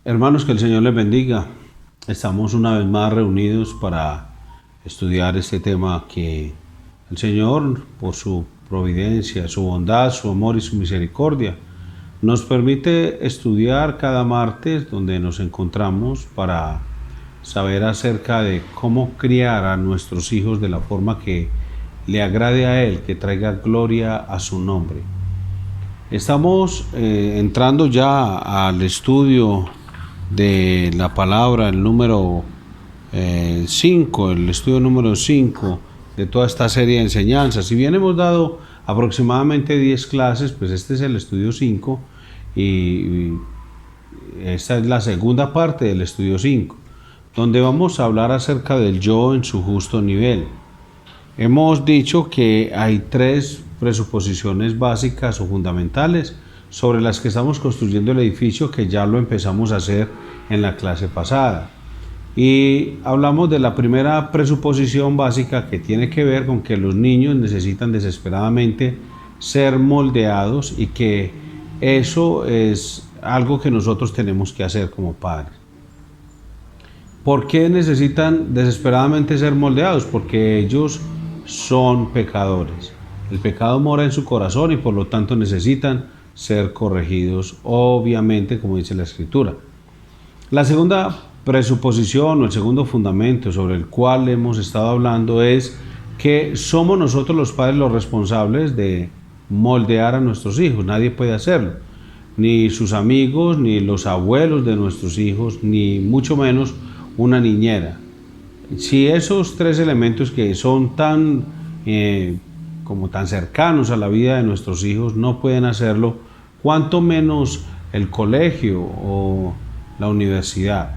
Hermanos, que el Señor les bendiga. Estamos una vez más reunidos para estudiar este tema que el Señor, por su providencia, su bondad, su amor y su misericordia, nos permite estudiar cada martes, donde nos encontramos para saber acerca de cómo criar a nuestros hijos de la forma que le agrade a Él, que traiga gloria a su nombre. Estamos entrando ya al estudio de la palabra, el número 5, el estudio número 5 de toda esta serie de enseñanzas. Si bien hemos dado aproximadamente 10 clases, pues este es el estudio 5 y esta es la segunda parte del estudio 5, donde vamos a hablar acerca del yo en su justo nivel. Hemos dicho que hay 3 presuposiciones básicas o fundamentales sobre las que estamos construyendo el edificio, que ya lo empezamos a hacer en la clase pasada. Y hablamos de la primera presuposición básica, que tiene que ver con que los niños necesitan desesperadamente ser moldeados y que eso es algo que nosotros tenemos que hacer como padres. ¿Por qué necesitan desesperadamente ser moldeados? Porque ellos son pecadores. El pecado mora en su corazón y por lo tanto necesitan ser corregidos, obviamente, como dice la Escritura. La segunda presuposición o el segundo fundamento sobre el cual hemos estado hablando es que somos nosotros los padres los responsables de moldear a nuestros hijos. Nadie puede hacerlo, ni sus amigos, ni los abuelos de nuestros hijos, ni mucho menos una niñera. Si esos 3 elementos que son tan cercanos a la vida de nuestros hijos no pueden hacerlo, cuanto menos el colegio o la universidad.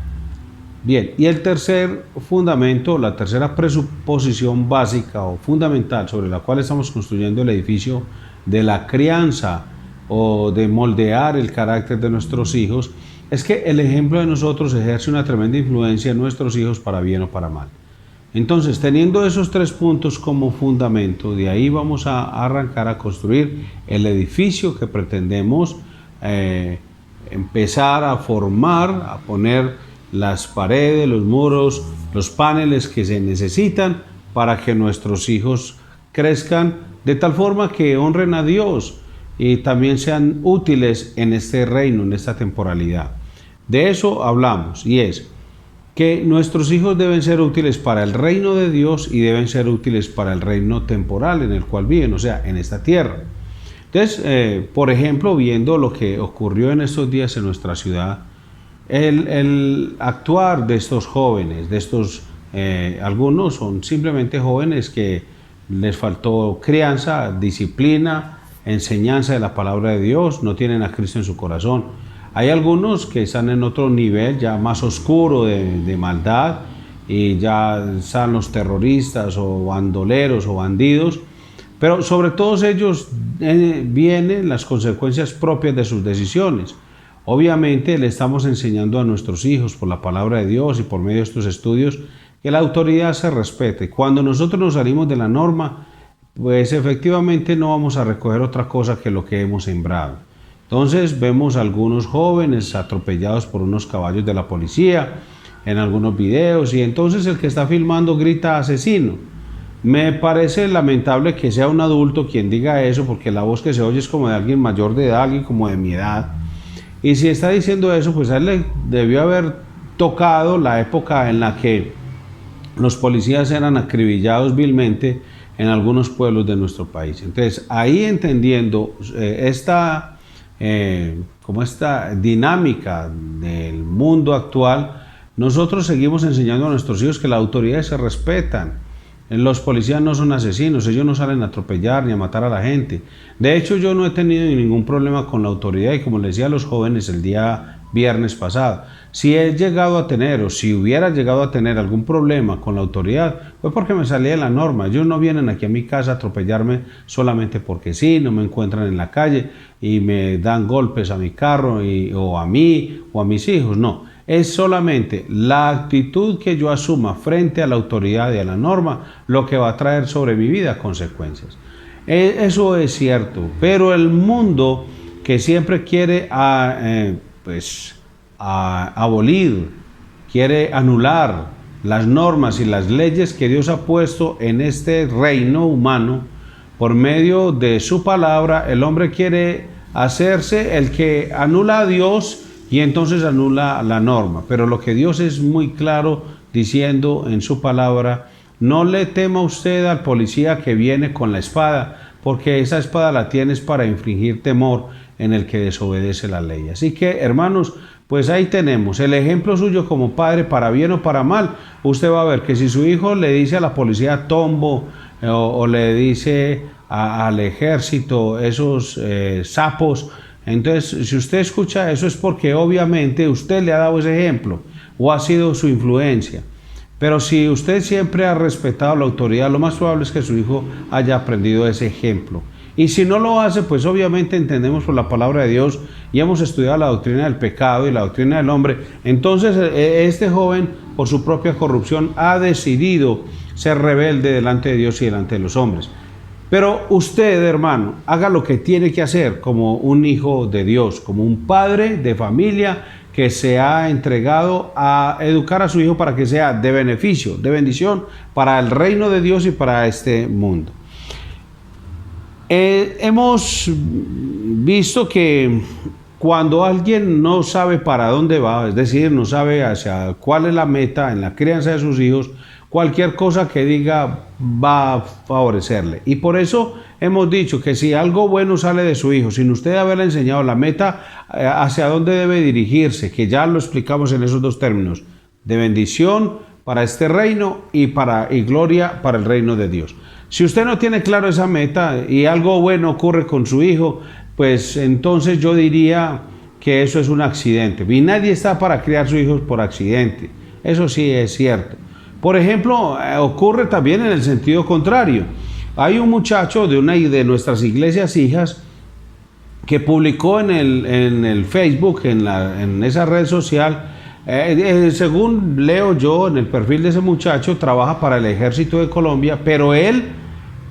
Bien, y el tercer fundamento, la tercera presuposición básica o fundamental sobre la cual estamos construyendo el edificio de la crianza o de moldear el carácter de nuestros hijos, es que el ejemplo de nosotros ejerce una tremenda influencia en nuestros hijos para bien o para mal. Entonces, teniendo esos 3 puntos como fundamento, de ahí vamos a arrancar a construir el edificio que pretendemos empezar a formar, a poner las paredes, los muros, los paneles que se necesitan para que nuestros hijos crezcan de tal forma que honren a Dios y también sean útiles en este reino, en esta temporalidad. De eso hablamos, y es que nuestros hijos deben ser útiles para el reino de Dios y deben ser útiles para el reino temporal en el cual viven, o sea, en esta tierra. Entonces, por ejemplo, viendo lo que ocurrió en estos días en nuestra ciudad, el actuar de estos jóvenes, de estos, algunos son simplemente jóvenes que les faltó crianza, disciplina, enseñanza de la palabra de Dios, no tienen a Cristo en su corazón. Hay algunos que están en otro nivel ya más oscuro de maldad, y ya están los terroristas o bandoleros o bandidos, pero sobre todos ellos vienen las consecuencias propias de sus decisiones. Obviamente le estamos enseñando a nuestros hijos por la palabra de Dios y por medio de estos estudios que la autoridad se respete. Cuando nosotros nos salimos de la norma, pues efectivamente no vamos a recoger otra cosa que lo que hemos sembrado. Entonces vemos a algunos jóvenes atropellados por unos caballos de la policía en algunos videos, y entonces el que está filmando grita asesino. Me parece lamentable que sea un adulto quien diga eso, porque la voz que se oye es como de alguien mayor de edad, alguien como de mi edad. Y si está diciendo eso, pues a él le debió haber tocado la época en la que los policías eran acribillados vilmente en algunos pueblos de nuestro país. Entonces, ahí entendiendo esta dinámica del mundo actual, nosotros seguimos enseñando a nuestros hijos que las autoridades se respetan. Los policías no son asesinos, ellos no salen a atropellar ni a matar a la gente. De hecho, yo no he tenido ningún problema con la autoridad, y como les decía a los jóvenes el día viernes pasado, si he llegado a tener, o si hubiera llegado a tener algún problema con la autoridad, fue porque me salí de la norma. Ellos no vienen aquí a mi casa a atropellarme solamente porque sí, no me encuentran en la calle y me dan golpes a mi carro o a mí o a mis hijos, no. Es solamente la actitud que yo asuma frente a la autoridad y a la norma lo que va a traer sobre mi vida consecuencias. Eso es cierto, pero el mundo, que siempre quiere abolir, quiere anular las normas y las leyes que Dios ha puesto en este reino humano. Por medio de su palabra, el hombre quiere hacerse el que anula a Dios y entonces anula la norma. Pero lo que Dios es muy claro diciendo en su palabra: no le tema usted al policía que viene con la espada, porque esa espada la tienes para infligir temor en el que desobedece la ley. Así que, hermanos, pues ahí tenemos el ejemplo suyo como padre, para bien o para mal. Usted va a ver que si su hijo le dice a la policía tombo, o le dice al ejército esos sapos, entonces si usted escucha eso es porque obviamente usted le ha dado ese ejemplo o ha sido su influencia. Pero si usted siempre ha respetado la autoridad, lo más probable es que su hijo haya aprendido ese ejemplo. Y si no lo hace, pues obviamente entendemos por la palabra de Dios y hemos estudiado la doctrina del pecado y la doctrina del hombre. Entonces este joven, por su propia corrupción, ha decidido ser rebelde delante de Dios y delante de los hombres. Pero usted, hermano, haga lo que tiene que hacer como un hijo de Dios, como un padre de familia que se ha entregado a educar a su hijo para que sea de beneficio, de bendición para el reino de Dios y para este mundo. Hemos visto que cuando alguien no sabe para dónde va, es decir, no sabe hacia cuál es la meta en la crianza de sus hijos, cualquier cosa que diga va a favorecerle. Y por eso hemos dicho que si algo bueno sale de su hijo, sin usted haberle enseñado la meta hacia dónde debe dirigirse, que ya lo explicamos en esos dos términos, de bendición para este reino y gloria para el reino de Dios. Si usted no tiene claro esa meta y algo bueno ocurre con su hijo, pues entonces yo diría que eso es un accidente. Y nadie está para criar sus hijos por accidente. Eso sí es cierto. Por ejemplo, ocurre también en el sentido contrario. Hay un muchacho de una de nuestras iglesias hijas que publicó en el Facebook, en esa red social, según leo yo en el perfil de ese muchacho, trabaja para el Ejército de Colombia, pero él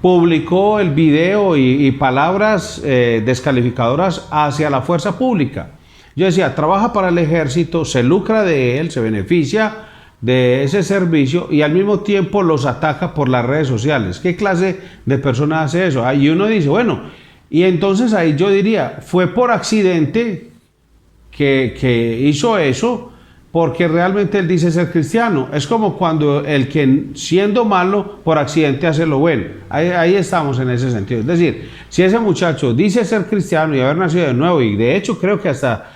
publicó el video y palabras descalificadoras hacia la fuerza pública. Yo decía, trabaja para el ejército, se lucra de él, se beneficia de ese servicio y al mismo tiempo los ataca por las redes sociales. ¿Qué clase de persona hace eso? Y uno dice, bueno, y entonces ahí yo diría, fue por accidente que hizo eso, porque realmente él dice ser cristiano. Es como cuando el que siendo malo por accidente hace lo bueno. Ahí estamos en ese sentido. Es decir, si ese muchacho dice ser cristiano y haber nacido de nuevo, y de hecho creo que hasta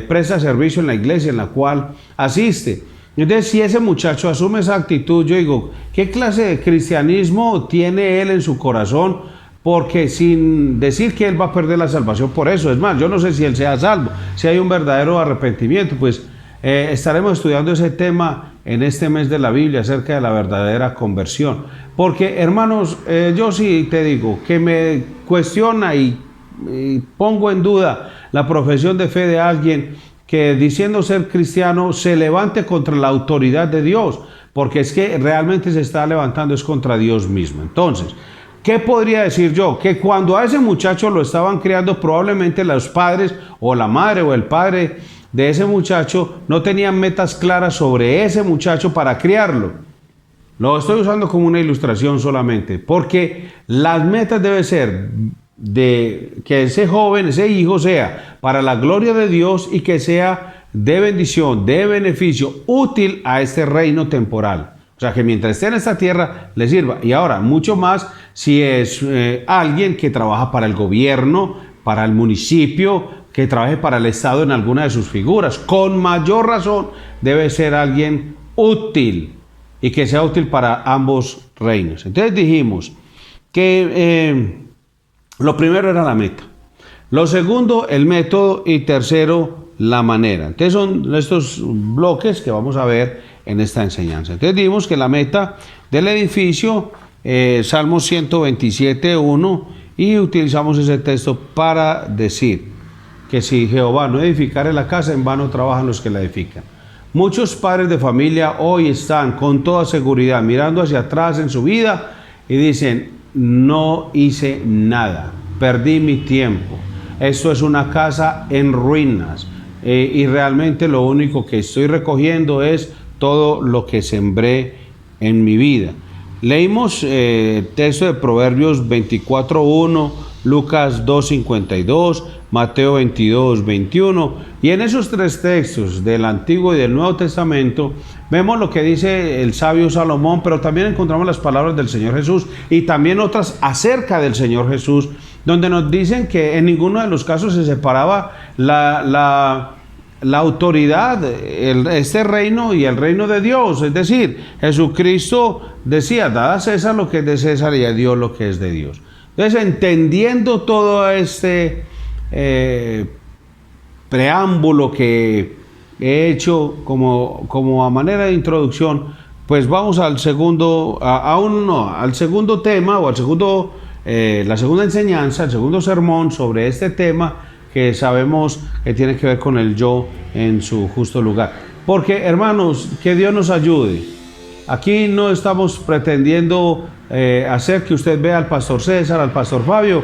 presta servicio en la iglesia en la cual asiste. Entonces, si ese muchacho asume esa actitud, yo digo, ¿qué clase de cristianismo tiene él en su corazón? Porque sin decir que él va a perder la salvación por eso. Es más, yo no sé si él sea salvo, si hay un verdadero arrepentimiento, pues estaremos estudiando ese tema en este mes de la Biblia acerca de la verdadera conversión. Porque, hermanos, yo sí te digo que me cuestiona y pongo en duda la profesión de fe de alguien que diciendo ser cristiano se levante contra la autoridad de Dios, porque es que realmente se está levantando es contra Dios mismo. Entonces, ¿qué podría decir yo? Que cuando a ese muchacho lo estaban criando, probablemente los padres o la madre o el padre de ese muchacho no tenían metas claras sobre ese muchacho para criarlo. Lo estoy usando como una ilustración solamente, porque las metas deben ser de que ese joven, ese hijo sea para la gloria de Dios y que sea de bendición, de beneficio, útil a este reino temporal. O sea, que mientras esté en esta tierra le sirva. Y ahora, mucho más si es alguien que trabaja para el gobierno, para el municipio, que trabaje para el Estado en alguna de sus figuras. Con mayor razón debe ser alguien útil y que sea útil para ambos reinos. Entonces dijimos que lo primero era la meta, lo segundo el método y tercero la manera. Entonces son estos bloques que vamos a ver en esta enseñanza. Entonces dijimos que la meta del edificio, Salmo 127:1, y utilizamos ese texto para decir que si Jehová no edificare la casa, en vano trabajan los que la edifican. Muchos padres de familia hoy están con toda seguridad mirando hacia atrás en su vida y dicen, no hice nada, perdí mi tiempo, esto es una casa en ruinas, y realmente lo único que estoy recogiendo es todo lo que sembré en mi vida. Leímos el texto de Proverbios 24:1, Lucas 2:52, Mateo 22:21, y en esos tres textos del Antiguo y del Nuevo Testamento vemos lo que dice el sabio Salomón, pero también encontramos las palabras del Señor Jesús y también otras acerca del Señor Jesús, donde nos dicen que en ninguno de los casos se separaba la autoridad, este reino y el reino de Dios. Es decir, Jesucristo decía: dad a César lo que es de César y a Dios lo que es de Dios. Entonces, entendiendo todo este preámbulo que he hecho como a manera de introducción, pues vamos al segundo, al segundo tema, o al segundo, la segunda enseñanza, el segundo sermón sobre este tema que sabemos que tiene que ver con el yo en su justo lugar. Porque, hermanos, que Dios nos ayude. Aquí no estamos pretendiendo hacer que usted vea al pastor César, al pastor Fabio,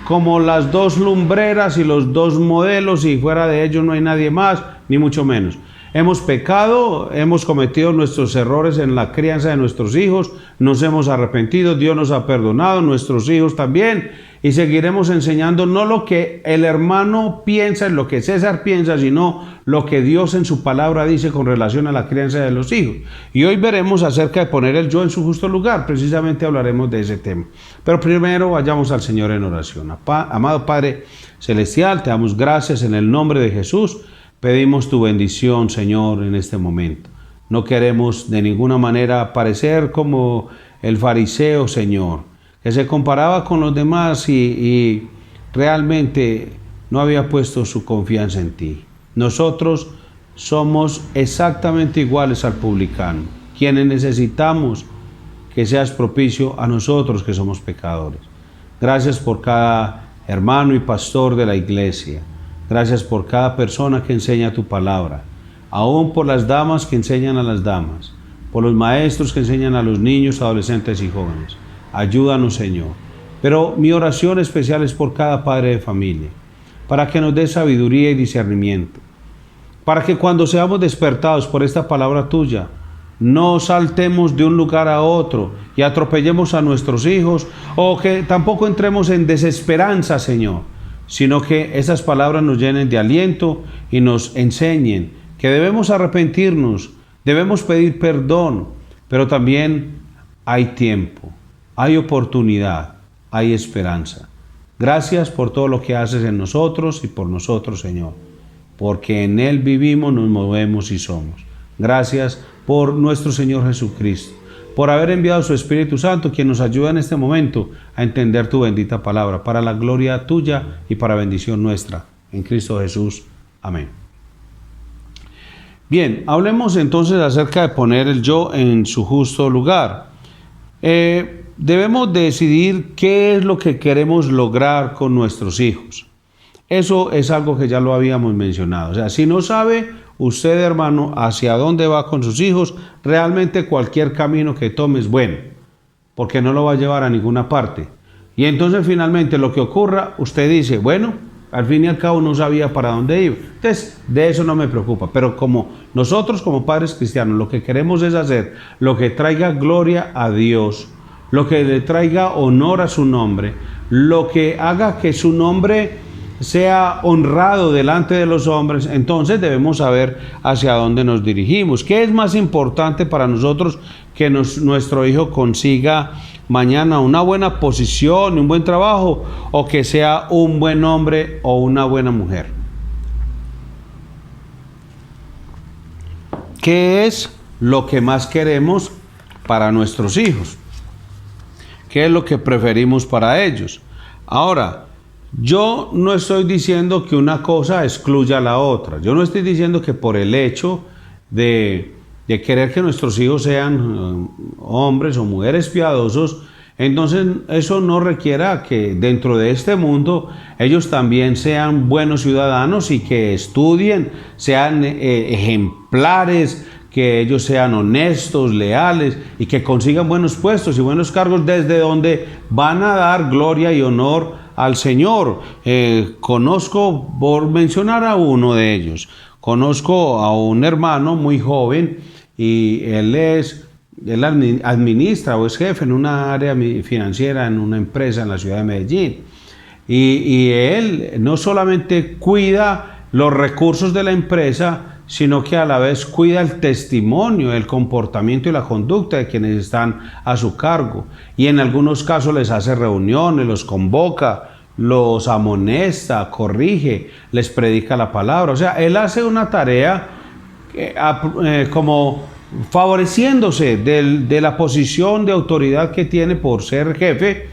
como las dos lumbreras y los dos modelos, y fuera de ellos no hay nadie más, ni mucho menos. Hemos pecado, hemos cometido nuestros errores en la crianza de nuestros hijos, nos hemos arrepentido, Dios nos ha perdonado, nuestros hijos también, y seguiremos enseñando no lo que el hermano piensa, lo que César piensa, sino lo que Dios en su palabra dice con relación a la crianza de los hijos. Y hoy veremos acerca de poner el yo en su justo lugar, precisamente hablaremos de ese tema. Pero primero vayamos al Señor en oración. Amado Padre Celestial, te damos gracias en el nombre de Jesús. Pedimos tu bendición, Señor, en este momento. No queremos de ninguna manera parecer como el fariseo, Señor, que se comparaba con los demás y realmente no había puesto su confianza en ti. Nosotros somos exactamente iguales al publicano, quienes necesitamos que seas propicio a nosotros que somos pecadores. Gracias por cada hermano y pastor de la iglesia. Gracias por cada persona que enseña tu palabra, aún por las damas que enseñan a las damas, por los maestros que enseñan a los niños, adolescentes y jóvenes. Ayúdanos, Señor. Pero mi oración especial es por cada padre de familia, para que nos dé sabiduría y discernimiento, para que cuando seamos despertados por esta palabra tuya, no saltemos de un lugar a otro y atropellemos a nuestros hijos, o que tampoco entremos en desesperanza, Señor, sino que esas palabras nos llenen de aliento y nos enseñen que debemos arrepentirnos, debemos pedir perdón, pero también hay tiempo, hay oportunidad, hay esperanza. Gracias por todo lo que haces en nosotros y por nosotros, Señor, porque en Él vivimos, nos movemos y somos. Gracias por nuestro Señor Jesucristo, por haber enviado su Espíritu Santo, quien nos ayuda en este momento a entender tu bendita palabra, para la gloria tuya y para bendición nuestra. En Cristo Jesús. Amén. Bien, hablemos entonces acerca de poner el yo en su justo lugar. Debemos decidir qué es lo que queremos lograr con nuestros hijos. Eso es algo que ya lo habíamos mencionado. O sea, si no sabe usted, hermano, hacia dónde va con sus hijos, realmente cualquier camino que tome es bueno, porque no lo va a llevar a ninguna parte. Y entonces finalmente lo que ocurra, usted dice, bueno, al fin y al cabo no sabía para dónde iba. Entonces, de eso no me preocupa. Pero como nosotros como padres cristianos lo que queremos es hacer lo que traiga gloria a Dios, lo que le traiga honor a su nombre, lo que haga que su nombre sea honrado delante de los hombres, entonces debemos saber hacia dónde nos dirigimos. ¿Qué es más importante para nosotros que nuestro hijo consiga mañana una buena posición, un buen trabajo, o que sea un buen hombre o una buena mujer? ¿Qué es lo que más queremos para nuestros hijos? ¿Qué es lo que preferimos para ellos? Ahora, yo no estoy diciendo que una cosa excluya a la otra. Yo no estoy diciendo que por el hecho de querer que nuestros hijos sean hombres o mujeres piadosos, entonces eso no requiera que dentro de este mundo ellos también sean buenos ciudadanos y que estudien, sean ejemplares, que ellos sean honestos, leales y que consigan buenos puestos y buenos cargos desde donde van a dar gloria y honor al Señor. Conozco, por mencionar a uno de ellos, conozco a un hermano muy joven y él administra o es jefe en una área financiera en una empresa en la ciudad de Medellín. Y él no solamente cuida los recursos de la empresa, sino que a la vez cuida el testimonio, el comportamiento y la conducta de quienes están a su cargo. Y en algunos casos les hace reuniones, los convoca, los amonesta, corrige, les predica la palabra. O sea, él hace una tarea como favoreciéndose de la posición de autoridad que tiene por ser jefe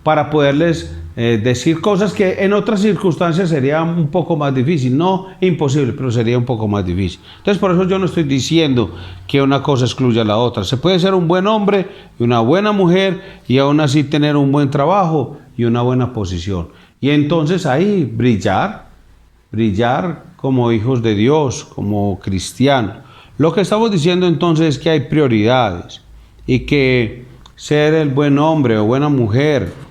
para poderles decir cosas que en otras circunstancias sería un poco más difícil, no imposible, pero sería un poco más difícil. Entonces, por eso yo no estoy diciendo que una cosa excluya a la otra. Se puede ser un buen hombre y una buena mujer y aún así tener un buen trabajo y una buena posición. Y entonces ahí brillar como hijos de Dios, como cristianos. Lo que estamos diciendo entonces es que hay prioridades y que ser el buen hombre o buena mujer,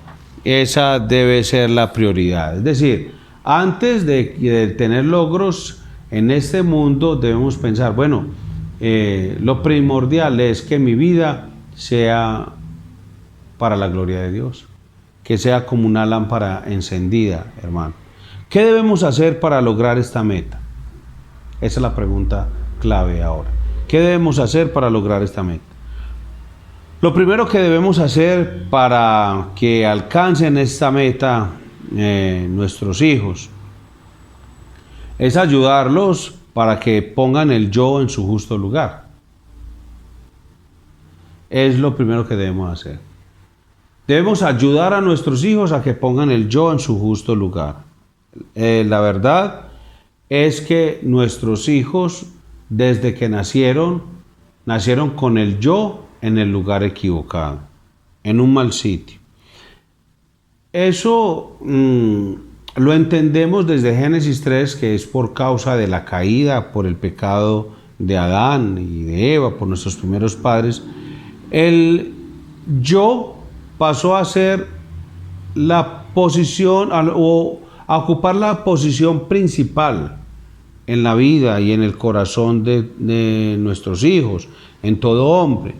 esa debe ser la prioridad. Es decir, antes de tener logros en este mundo debemos pensar, bueno, lo primordial es que mi vida sea para la gloria de Dios, que sea como una lámpara encendida, hermano. ¿Qué debemos hacer para lograr esta meta? Esa es la pregunta clave ahora. ¿Qué debemos hacer para lograr esta meta? Lo primero que debemos hacer para que alcancen esta meta nuestros hijos es ayudarlos para que pongan el yo en su justo lugar. Es lo primero que debemos hacer. Debemos ayudar a nuestros hijos a que pongan el yo en su justo lugar. La verdad es que nuestros hijos, desde que nacieron con el yo en el lugar equivocado, en un mal sitio. Eso lo entendemos desde Génesis 3, que es por causa de la caída, por el pecado de Adán y de Eva, por nuestros primeros padres. El yo pasó a ser la posición o a ocupar la posición principal en la vida y en el corazón de nuestros hijos, en todo hombre.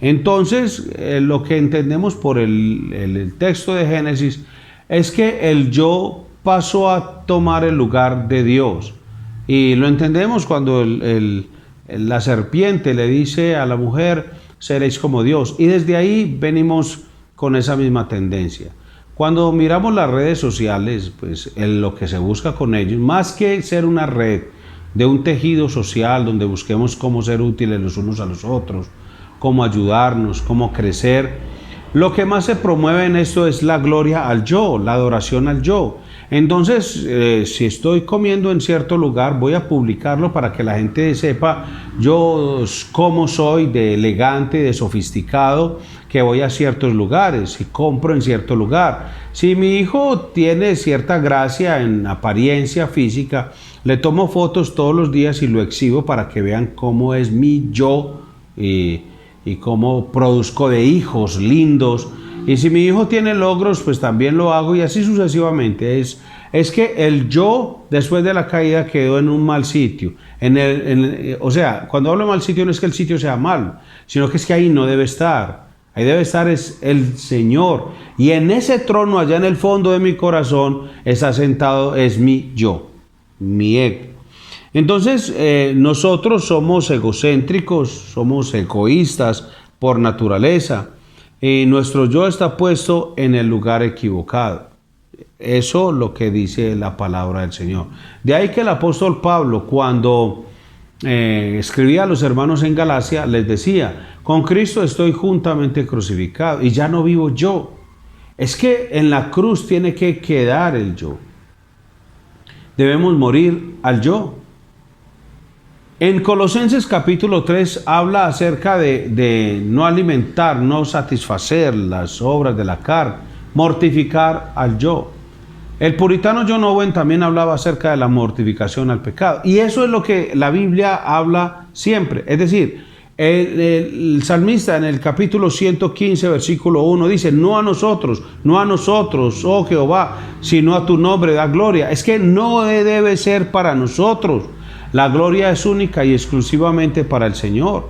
Entonces, lo que entendemos por el texto de Génesis es que el yo pasó a tomar el lugar de Dios. Y lo entendemos cuando la serpiente le dice a la mujer, seréis como Dios. Y desde ahí venimos con esa misma tendencia. Cuando miramos las redes sociales, pues lo que se busca con ellos, más que ser una red de un tejido social donde busquemos cómo ser útiles los unos a los otros, cómo ayudarnos, cómo crecer. Lo que más se promueve en esto es la gloria al yo, la adoración al yo. Entonces, si estoy comiendo en cierto lugar, voy a publicarlo para que la gente sepa yo cómo soy de elegante, de sofisticado, que voy a ciertos lugares y compro en cierto lugar. Si mi hijo tiene cierta gracia en apariencia física, le tomo fotos todos los días y lo exhibo para que vean cómo es mi yo y cómo produzco de hijos lindos. Y si mi hijo tiene logros, pues también lo hago y así sucesivamente. Es que el yo, después de la caída, quedó en un mal sitio. O sea, cuando hablo de mal sitio no es que el sitio sea malo, sino que es que ahí no debe estar. Ahí debe estar es el Señor. Y en ese trono, allá en el fondo de mi corazón, está sentado es mi yo, mi ego. Entonces, nosotros somos egocéntricos, somos egoístas por naturaleza. Y nuestro yo está puesto en el lugar equivocado. Eso es lo que dice la palabra del Señor. De ahí que el apóstol Pablo, cuando escribía a los hermanos en Galacia, les decía, con Cristo estoy juntamente crucificado y ya no vivo yo. Es que en la cruz tiene que quedar el yo. Debemos morir al yo. En Colosenses capítulo 3 habla acerca de no alimentar, no satisfacer las obras de la carne, mortificar al yo. El puritano John Owen también hablaba acerca de la mortificación al pecado. Y eso es lo que la Biblia habla siempre. Es decir, El salmista en el capítulo 115, versículo 1 dice, no a nosotros, oh Jehová, sino a tu nombre da gloria. Es que no debe ser para nosotros. La gloria es única y exclusivamente para el Señor.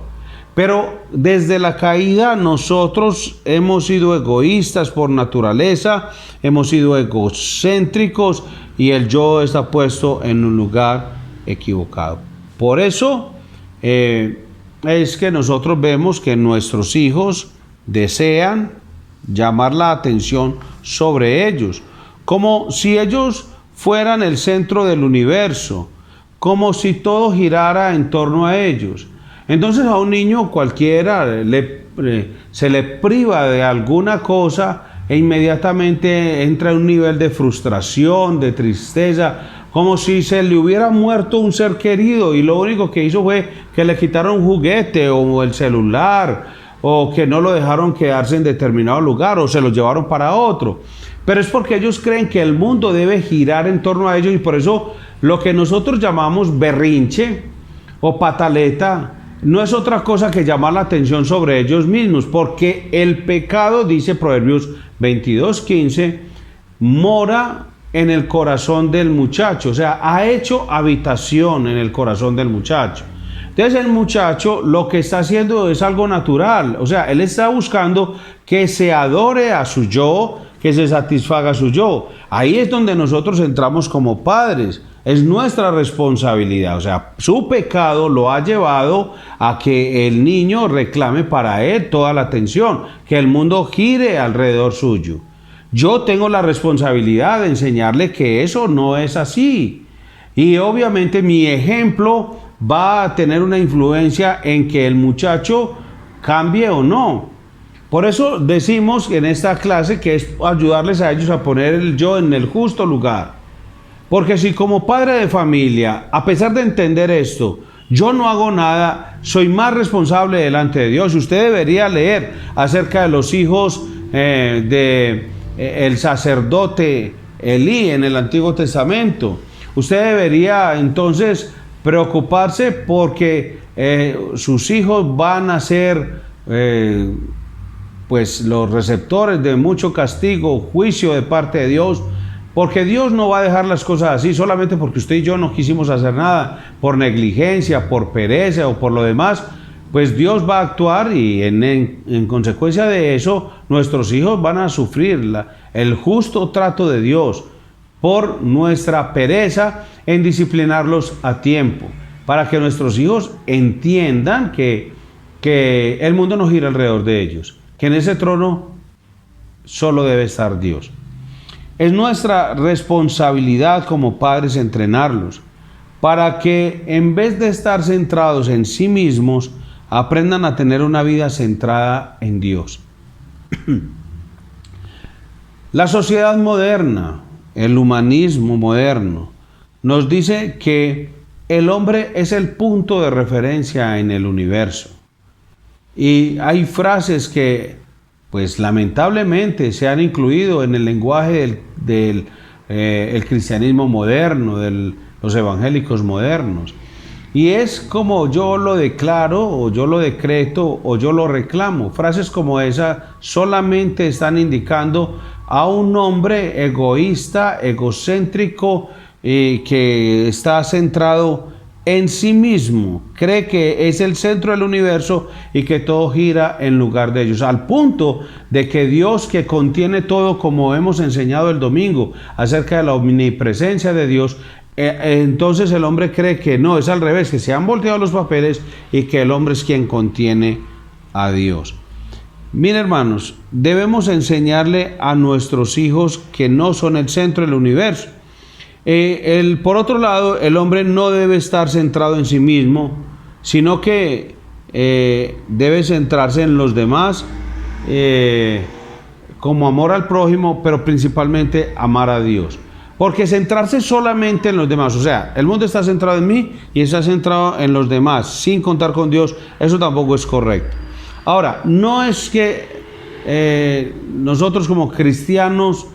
Pero desde la caída nosotros hemos sido egoístas por naturaleza, hemos sido egocéntricos y el yo está puesto en un lugar equivocado. Por eso es que nosotros vemos que nuestros hijos desean llamar la atención sobre ellos, como si ellos fueran el centro del universo, como si todo girara en torno a ellos. Entonces a un niño cualquiera se le priva de alguna cosa e inmediatamente entra en un nivel de frustración, de tristeza, como si se le hubiera muerto un ser querido y lo único que hizo fue que le quitaron un juguete o el celular o que no lo dejaron quedarse en determinado lugar o se lo llevaron para otro. Pero es porque ellos creen que el mundo debe girar en torno a ellos y por eso lo que nosotros llamamos berrinche o pataleta no es otra cosa que llamar la atención sobre ellos mismos, porque el pecado, dice Proverbios 22:15, mora en el corazón del muchacho, o sea, ha hecho habitación en el corazón del muchacho. Entonces el muchacho lo que está haciendo es algo natural, o sea, él está buscando que se adore a su yo, que se satisfaga su yo. Ahí es donde nosotros entramos como padres. Es nuestra responsabilidad, o sea, su pecado lo ha llevado a que el niño reclame para él toda la atención, que el mundo gire alrededor suyo. Yo tengo la responsabilidad de enseñarle que eso no es así. Y obviamente mi ejemplo va a tener una influencia en que el muchacho cambie o no. Por eso decimos en esta clase que es ayudarles a ellos a poner el yo en el justo lugar. Porque si como padre de familia, a pesar de entender esto, yo no hago nada, soy más responsable delante de Dios. Usted debería leer acerca de los hijos el sacerdote Elí en el Antiguo Testamento. Usted debería entonces preocuparse porque sus hijos van a ser pues los receptores de mucho castigo, juicio de parte de Dios. Porque Dios no va a dejar las cosas así solamente porque usted y yo no quisimos hacer nada, por negligencia, por pereza o por lo demás. Pues Dios va a actuar y en consecuencia de eso, nuestros hijos van a sufrir el justo trato de Dios por nuestra pereza en disciplinarlos a tiempo, para que nuestros hijos entiendan que el mundo no gira alrededor de ellos, que en ese trono solo debe estar Dios. Es nuestra responsabilidad como padres entrenarlos para que en vez de estar centrados en sí mismos, aprendan a tener una vida centrada en Dios. La sociedad moderna, el humanismo moderno, nos dice que el hombre es el punto de referencia en el universo. Y hay frases que pues lamentablemente se han incluido en el lenguaje del cristianismo moderno, de los evangélicos modernos. Y es como yo lo declaro, o yo lo decreto, o yo lo reclamo. Frases como esa solamente están indicando a un hombre egoísta, egocéntrico, que está centrado en sí mismo, cree que es el centro del universo y que todo gira en lugar de ellos, al punto de que Dios, que contiene todo, como hemos enseñado el domingo acerca de la omnipresencia de Dios, entonces el hombre cree que no, es al revés, que se han volteado los papeles y que el hombre es quien contiene a Dios. Miren, hermanos, debemos enseñarle a nuestros hijos que no son el centro del universo. Por otro lado, el hombre no debe estar centrado en sí mismo, sino que debe centrarse en los demás, como amor al prójimo, pero principalmente amar a Dios. Porque centrarse solamente en los demás, o sea, el mundo está centrado en mí y está centrado en los demás, sin contar con Dios, eso tampoco es correcto. Ahora, no es que nosotros como cristianos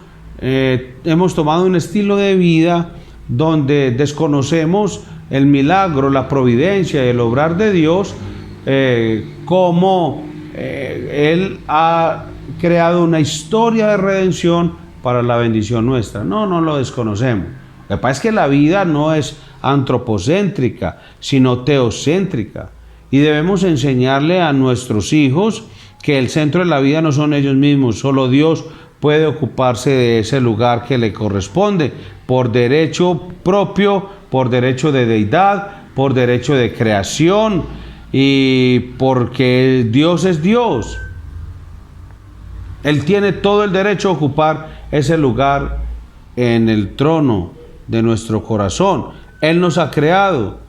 hemos tomado un estilo de vida donde desconocemos el milagro, la providencia y el obrar de Dios, cómo Él ha creado una historia de redención para la bendición nuestra. No lo desconocemos. Lo que pasa es que la vida no es antropocéntrica, sino teocéntrica. Y debemos enseñarle a nuestros hijos que el centro de la vida no son ellos mismos, solo Dios puede ocuparse de ese lugar que le corresponde, por derecho propio, por derecho de deidad, por derecho de creación y porque Dios es Dios. Él tiene todo el derecho a ocupar ese lugar en el trono de nuestro corazón. Él nos ha creado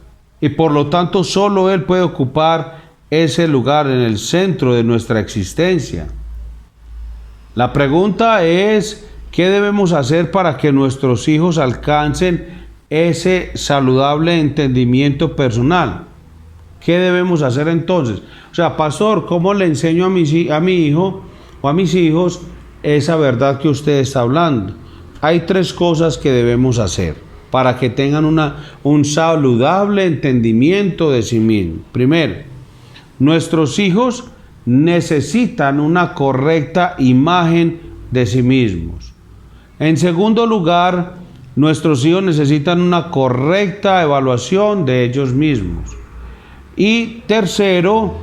y por lo tanto solo Él puede ocupar ese lugar en el centro de nuestra existencia. La pregunta es, ¿qué debemos hacer para que nuestros hijos alcancen ese saludable entendimiento personal? ¿Qué debemos hacer entonces? O sea, pastor, ¿cómo le enseño a mi hijo o a mis hijos esa verdad que usted está hablando? Hay 3 cosas que debemos hacer para que tengan un saludable entendimiento de sí mismos. Primero, nuestros hijos necesitan una correcta imagen de sí mismos. En segundo lugar, nuestros hijos necesitan una correcta evaluación de ellos mismos. Y tercero,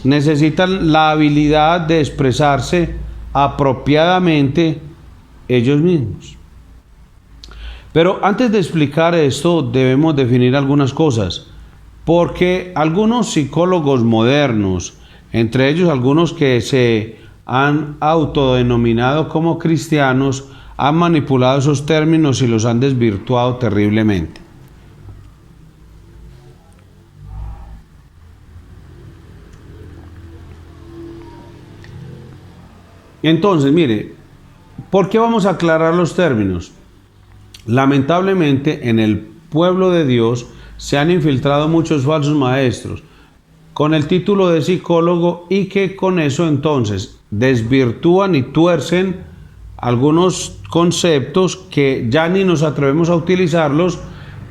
necesitan la habilidad de expresarse apropiadamente ellos mismos. Pero antes de explicar esto, debemos definir algunas cosas, porque algunos psicólogos modernos, entre ellos algunos que se han autodenominado como cristianos, han manipulado esos términos y los han desvirtuado terriblemente. Entonces, mire, ¿por qué vamos a aclarar los términos? Lamentablemente, en el pueblo de Dios se han infiltrado muchos falsos maestros con el título de psicólogo y que con eso entonces desvirtúan y tuercen algunos conceptos que ya ni nos atrevemos a utilizarlos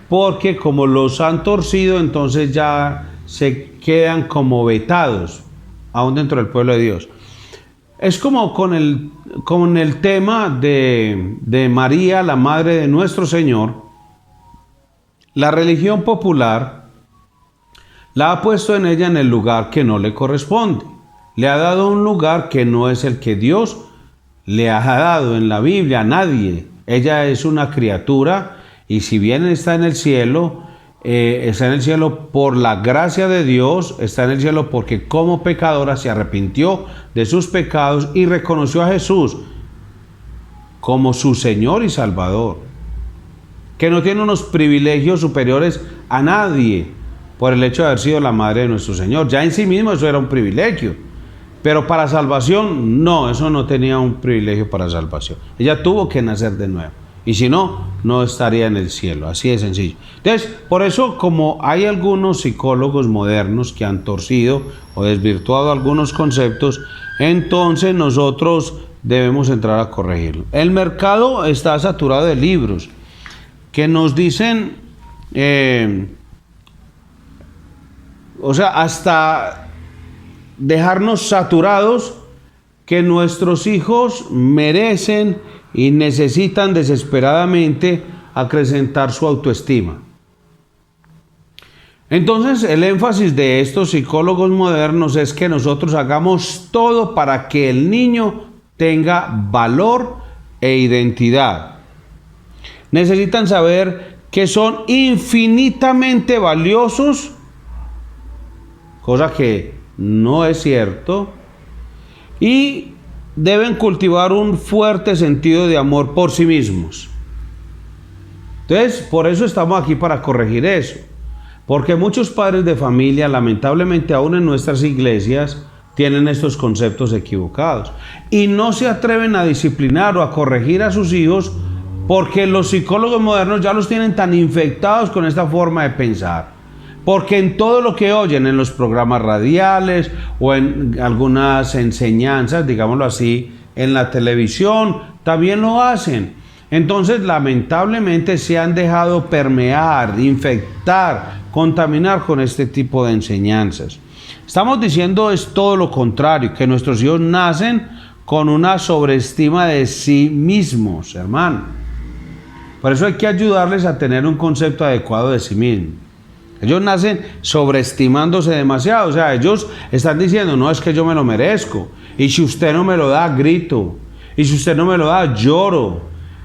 porque como los han torcido, entonces ya se quedan como vetados aún dentro del pueblo de Dios. Es como con el tema de María, la madre de nuestro Señor. La religión popular la ha puesto en ella en el lugar que no le corresponde. Le ha dado un lugar que no es el que Dios le ha dado en la Biblia a nadie. Ella es una criatura y si bien está en el cielo por la gracia de Dios, está en el cielo porque como pecadora se arrepintió de sus pecados y reconoció a Jesús como su Señor y Salvador, que no tiene unos privilegios superiores a nadie por el hecho de haber sido la madre de nuestro Señor. Ya en sí mismo eso era un privilegio, pero para salvación no, eso no tenía un privilegio para salvación. Ella tuvo que nacer de nuevo. Y si no, no estaría en el cielo. Así de sencillo. Entonces, por eso, como hay algunos psicólogos modernos que han torcido o desvirtuado algunos conceptos, entonces nosotros debemos entrar a corregirlo. El mercado está saturado de libros que nos dicen, hasta dejarnos saturados que nuestros hijos merecen y necesitan desesperadamente acrecentar su autoestima. Entonces, el énfasis de estos psicólogos modernos es que nosotros hagamos todo para que el niño tenga valor e identidad. Necesitan saber que son infinitamente valiosos, cosa que no es cierto, y deben cultivar un fuerte sentido de amor por sí mismos. Entonces, por eso estamos aquí para corregir eso. Porque muchos padres de familia, lamentablemente aún en nuestras iglesias, tienen estos conceptos equivocados. Y no se atreven a disciplinar o a corregir a sus hijos porque los psicólogos modernos ya los tienen tan infectados con esta forma de pensar. Porque en todo lo que oyen en los programas radiales o en algunas enseñanzas, digámoslo así, en la televisión, también lo hacen. Entonces, lamentablemente se han dejado permear, infectar, contaminar con este tipo de enseñanzas. Estamos diciendo es todo lo contrario, que nuestros hijos nacen con una sobreestima de sí mismos, hermano. Por eso hay que ayudarles a tener un concepto adecuado de sí mismos. Ellos nacen sobreestimándose demasiado, o sea, ellos están diciendo, no, es que yo me lo merezco, y si usted no me lo da, grito, y si usted no me lo da, lloro,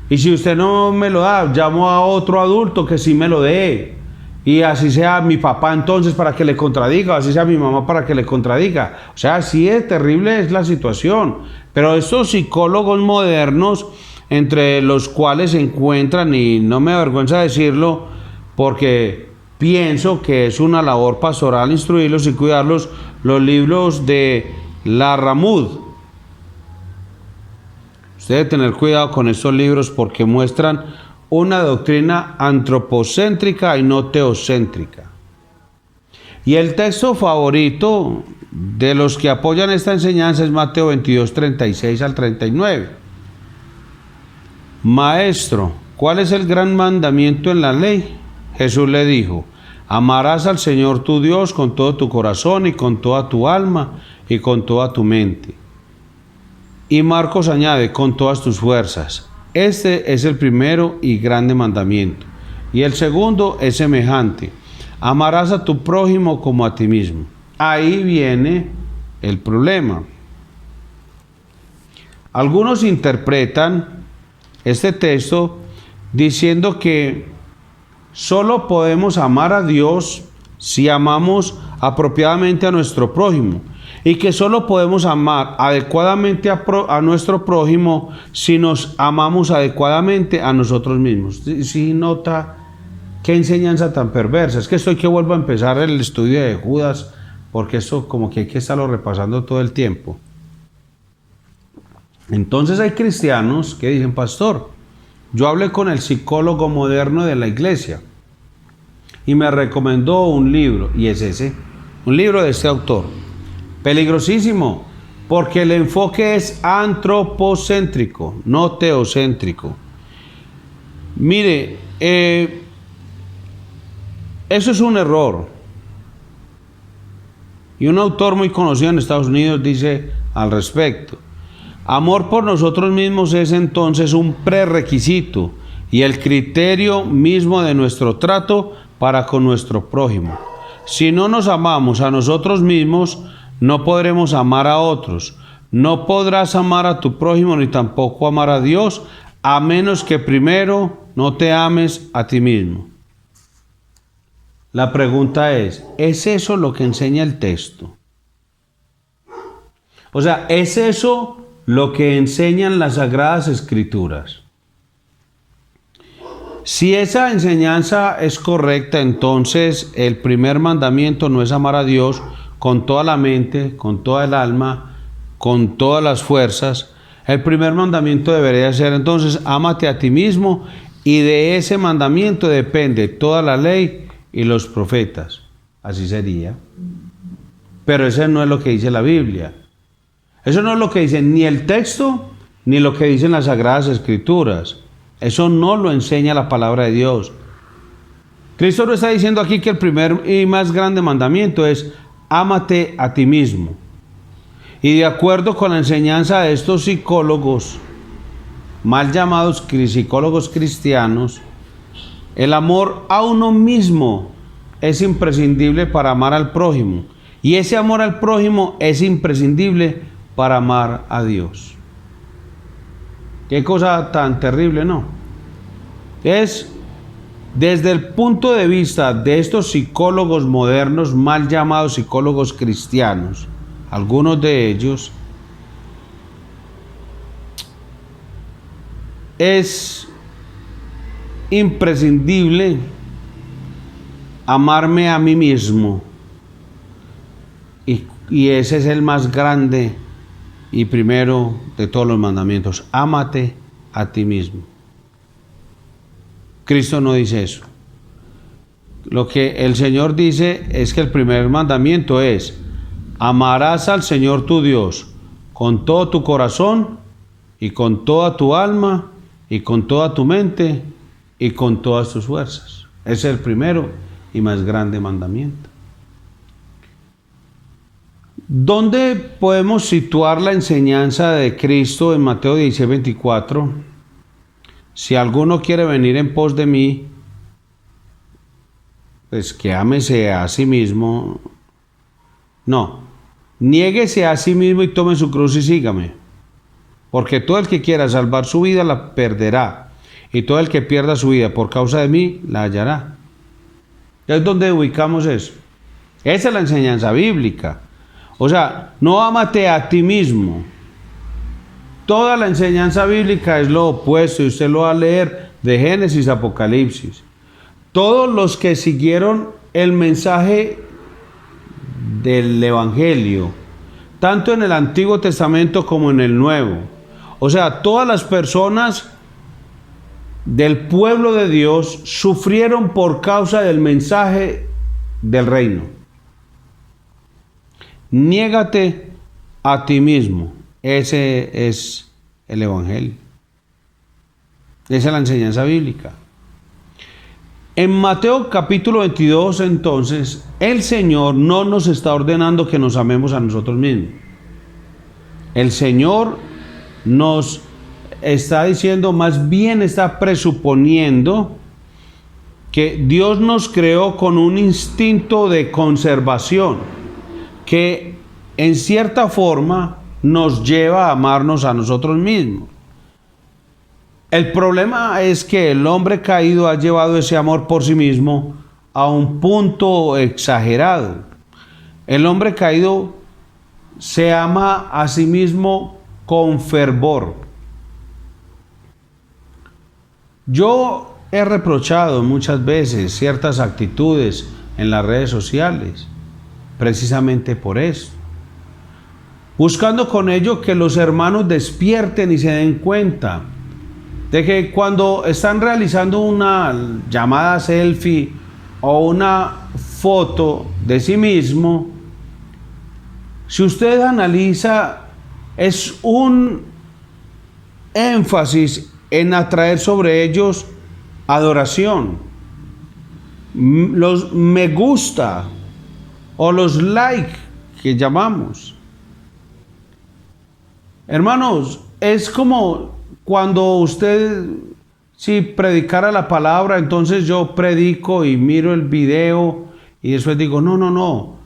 y si usted no me lo da, llamo a otro adulto que sí me lo dé, y así sea mi papá entonces para que le contradiga, o así sea mi mamá para que le contradiga. O sea, así es terrible es la situación, pero estos psicólogos modernos, entre los cuales se encuentran, y no me avergüenza decirlo, porque pienso que es una labor pastoral instruirlos y cuidarlos, los libros de Laramud. Usted debe tener cuidado con estos libros porque muestran una doctrina antropocéntrica y no teocéntrica. Y el texto favorito de los que apoyan esta enseñanza es Mateo 22, 36 al 39. Maestro, ¿cuál es el gran mandamiento en la ley? Jesús le dijo, amarás al Señor tu Dios con todo tu corazón y con toda tu alma y con toda tu mente. Y Marcos añade, con todas tus fuerzas. Este es el primero y grande mandamiento. Y el segundo es semejante, amarás a tu prójimo como a ti mismo. Ahí viene el problema. Algunos interpretan este texto diciendo que solo podemos amar a Dios si amamos apropiadamente a nuestro prójimo, y que solo podemos amar adecuadamente a nuestro prójimo si nos amamos adecuadamente a nosotros mismos. ¿Sí nota qué enseñanza tan perversa? Es que esto hay que vuelvo a empezar el estudio de Judas, porque eso como que hay que estarlo repasando todo el tiempo. Entonces hay cristianos que dicen, pastor, yo hablé con el psicólogo moderno de la iglesia y me recomendó un libro, y es ese, un libro de este autor. Peligrosísimo, porque el enfoque es antropocéntrico, no teocéntrico. Mire, eso es un error. Y un autor muy conocido en Estados Unidos dice al respecto, amor por nosotros mismos es entonces un prerequisito y el criterio mismo de nuestro trato para con nuestro prójimo. Si no nos amamos a nosotros mismos, no podremos amar a otros. No podrás amar a tu prójimo ni tampoco amar a Dios, a menos que primero no te ames a ti mismo. La pregunta ¿es eso lo que enseña el texto? O sea, ¿es eso lo que enseñan las Sagradas Escrituras? Si esa enseñanza es correcta, entonces el primer mandamiento no es amar a Dios con toda la mente, con toda el alma, con todas las fuerzas. El primer mandamiento debería ser entonces, ámate a ti mismo, y de ese mandamiento depende toda la ley y los profetas. Así sería. Pero eso no es lo que dice la Biblia. Eso no es lo que dice ni el texto, ni lo que dicen las Sagradas Escrituras. Eso no lo enseña la palabra de Dios. Cristo no está diciendo aquí que el primer y más grande mandamiento es ámate a ti mismo. Y de acuerdo con la enseñanza de estos psicólogos, mal llamados psicólogos cristianos, el amor a uno mismo es imprescindible para amar al prójimo. Y ese amor al prójimo es imprescindible para amar a Dios. Qué cosa tan terrible, ¿no? Es desde el punto de vista de estos psicólogos modernos, mal llamados psicólogos cristianos, algunos de ellos, es imprescindible amarme a mí mismo, y ese es el más grande y primero de todos los mandamientos. Ámate a ti mismo. Cristo no dice eso. Lo que el Señor dice es que el primer mandamiento es: amarás al Señor tu Dios con todo tu corazón y con toda tu alma y con toda tu mente y con todas tus fuerzas. Ese es el primero y más grande mandamiento. ¿Dónde podemos situar la enseñanza de Cristo en Mateo 16:24? Si alguno quiere venir en pos de mí, pues que ámese a sí mismo. No, niéguese a sí mismo y tome su cruz y sígame. Porque todo el que quiera salvar su vida la perderá, y todo el que pierda su vida por causa de mí la hallará. Es donde ubicamos eso. Esa es la enseñanza bíblica. O sea, no ámate a ti mismo. Toda la enseñanza bíblica es lo opuesto, y usted lo va a leer de Génesis a Apocalipsis. Todos los que siguieron el mensaje del Evangelio, tanto en el Antiguo Testamento como en el Nuevo, o sea, todas las personas del pueblo de Dios sufrieron por causa del mensaje del reino. Niégate a ti mismo. Ese es el Evangelio. Esa es la enseñanza bíblica. En Mateo capítulo 22, entonces, el Señor no nos está ordenando que nos amemos a nosotros mismos. El Señor nos está diciendo, más bien está presuponiendo que Dios nos creó con un instinto de conservación que en cierta forma nos lleva a amarnos a nosotros mismos. El problema es que el hombre caído ha llevado ese amor por sí mismo a un punto exagerado. El hombre caído se ama a sí mismo con fervor. Yo he reprochado muchas veces ciertas actitudes en las redes sociales, precisamente por eso, buscando con ello que los hermanos despierten y se den cuenta de que cuando están realizando una llamada selfie o una foto de sí mismo, si usted analiza, es un énfasis en atraer sobre ellos adoración. Los me gusta o los like que llamamos. Hermanos, es como cuando usted, si predicara la palabra, entonces yo predico y miro el video y después digo, no,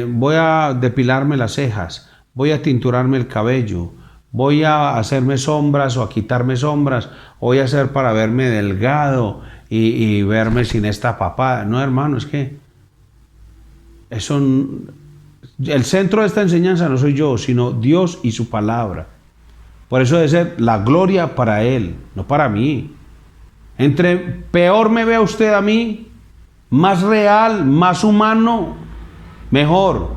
voy a depilarme las cejas, voy a tinturarme el cabello, voy a hacerme sombras o a quitarme sombras, voy a hacer para verme delgado y verme sin esta papada. No, hermano, es que eso, el centro de esta enseñanza no soy yo, sino Dios y su palabra. Por eso debe ser la gloria para Él, no para mí. Entre peor me vea usted a mí, más real, más humano, mejor.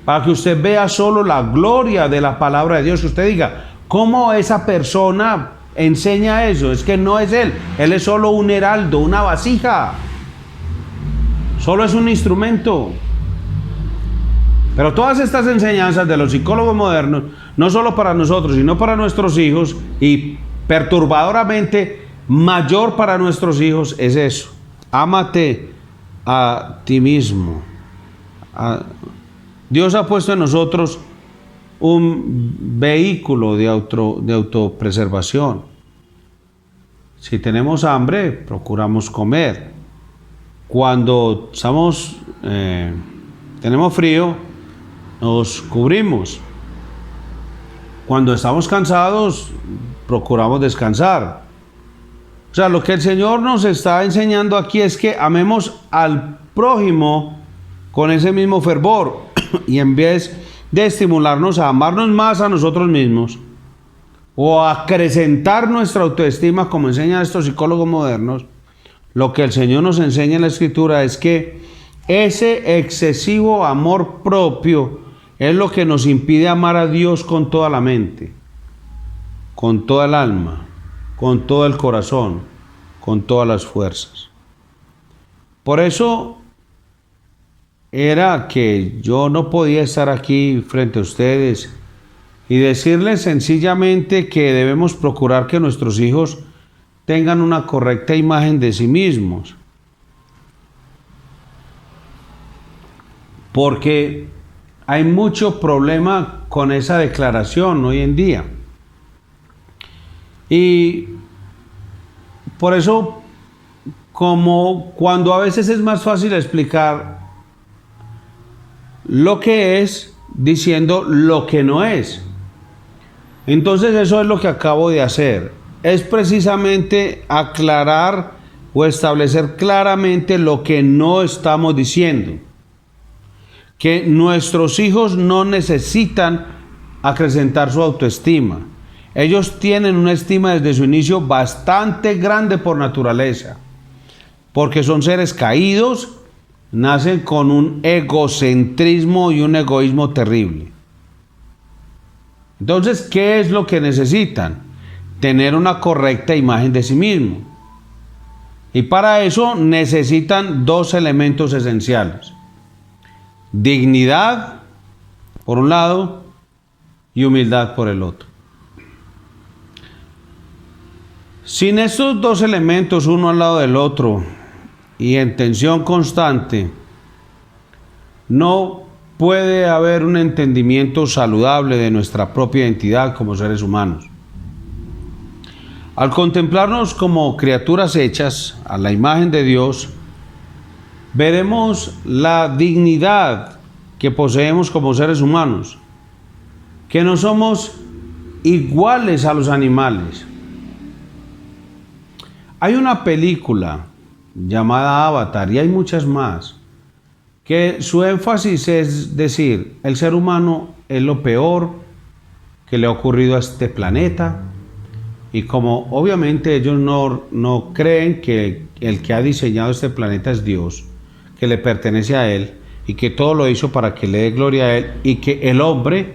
Para que usted vea solo la gloria de la palabra de Dios. Que usted diga, ¿cómo esa persona enseña eso? Es que no es Él. Él es solo un heraldo, una vasija. Solo es un instrumento. Pero todas estas enseñanzas de los psicólogos modernos, no solo para nosotros, sino para nuestros hijos, y perturbadoramente mayor para nuestros hijos, es eso. Ámate a ti mismo. Dios ha puesto en nosotros un vehículo de autopreservación. Si tenemos hambre, procuramos comer. Cuando tenemos frío, nos cubrimos. Cuando estamos cansados, procuramos descansar. O sea, lo que el Señor nos está enseñando aquí es que amemos al prójimo con ese mismo fervor, y en vez de estimularnos a amarnos más a nosotros mismos o a acrecentar nuestra autoestima, como enseñan estos psicólogos modernos, lo que el Señor nos enseña en la Escritura es que ese excesivo amor propio es lo que nos impide amar a Dios con toda la mente, con toda el alma, con todo el corazón, con todas las fuerzas. Por eso era que yo no podía estar aquí frente a ustedes y decirles sencillamente que debemos procurar que nuestros hijos tengan una correcta imagen de sí mismos. Porque hay mucho problema con esa declaración hoy en día. Y por eso, como cuando a veces es más fácil explicar lo que es diciendo lo que no es. Entonces eso es lo que acabo de hacer. Es precisamente aclarar o establecer claramente lo que no estamos diciendo. Que nuestros hijos no necesitan acrecentar su autoestima. Ellos tienen una estima desde su inicio bastante grande por naturaleza, porque son seres caídos, nacen con un egocentrismo y un egoísmo terrible. Entonces, ¿qué es lo que necesitan? Tener una correcta imagen de sí mismo. Y para eso necesitan dos elementos esenciales: dignidad, por un lado, y humildad por el otro. Sin estos dos elementos, uno al lado del otro, y en tensión constante, no puede haber un entendimiento saludable de nuestra propia identidad como seres humanos. Al contemplarnos como criaturas hechas a la imagen de Dios, veremos la dignidad que poseemos como seres humanos, que no somos iguales a los animales. Hay una película llamada Avatar, y hay muchas más, que su énfasis es decir, el ser humano es lo peor que le ha ocurrido a este planeta, y como obviamente ellos no creen que el que ha diseñado este planeta es Dios, que le pertenece a Él, y que todo lo hizo para que le dé gloria a Él, y que el hombre,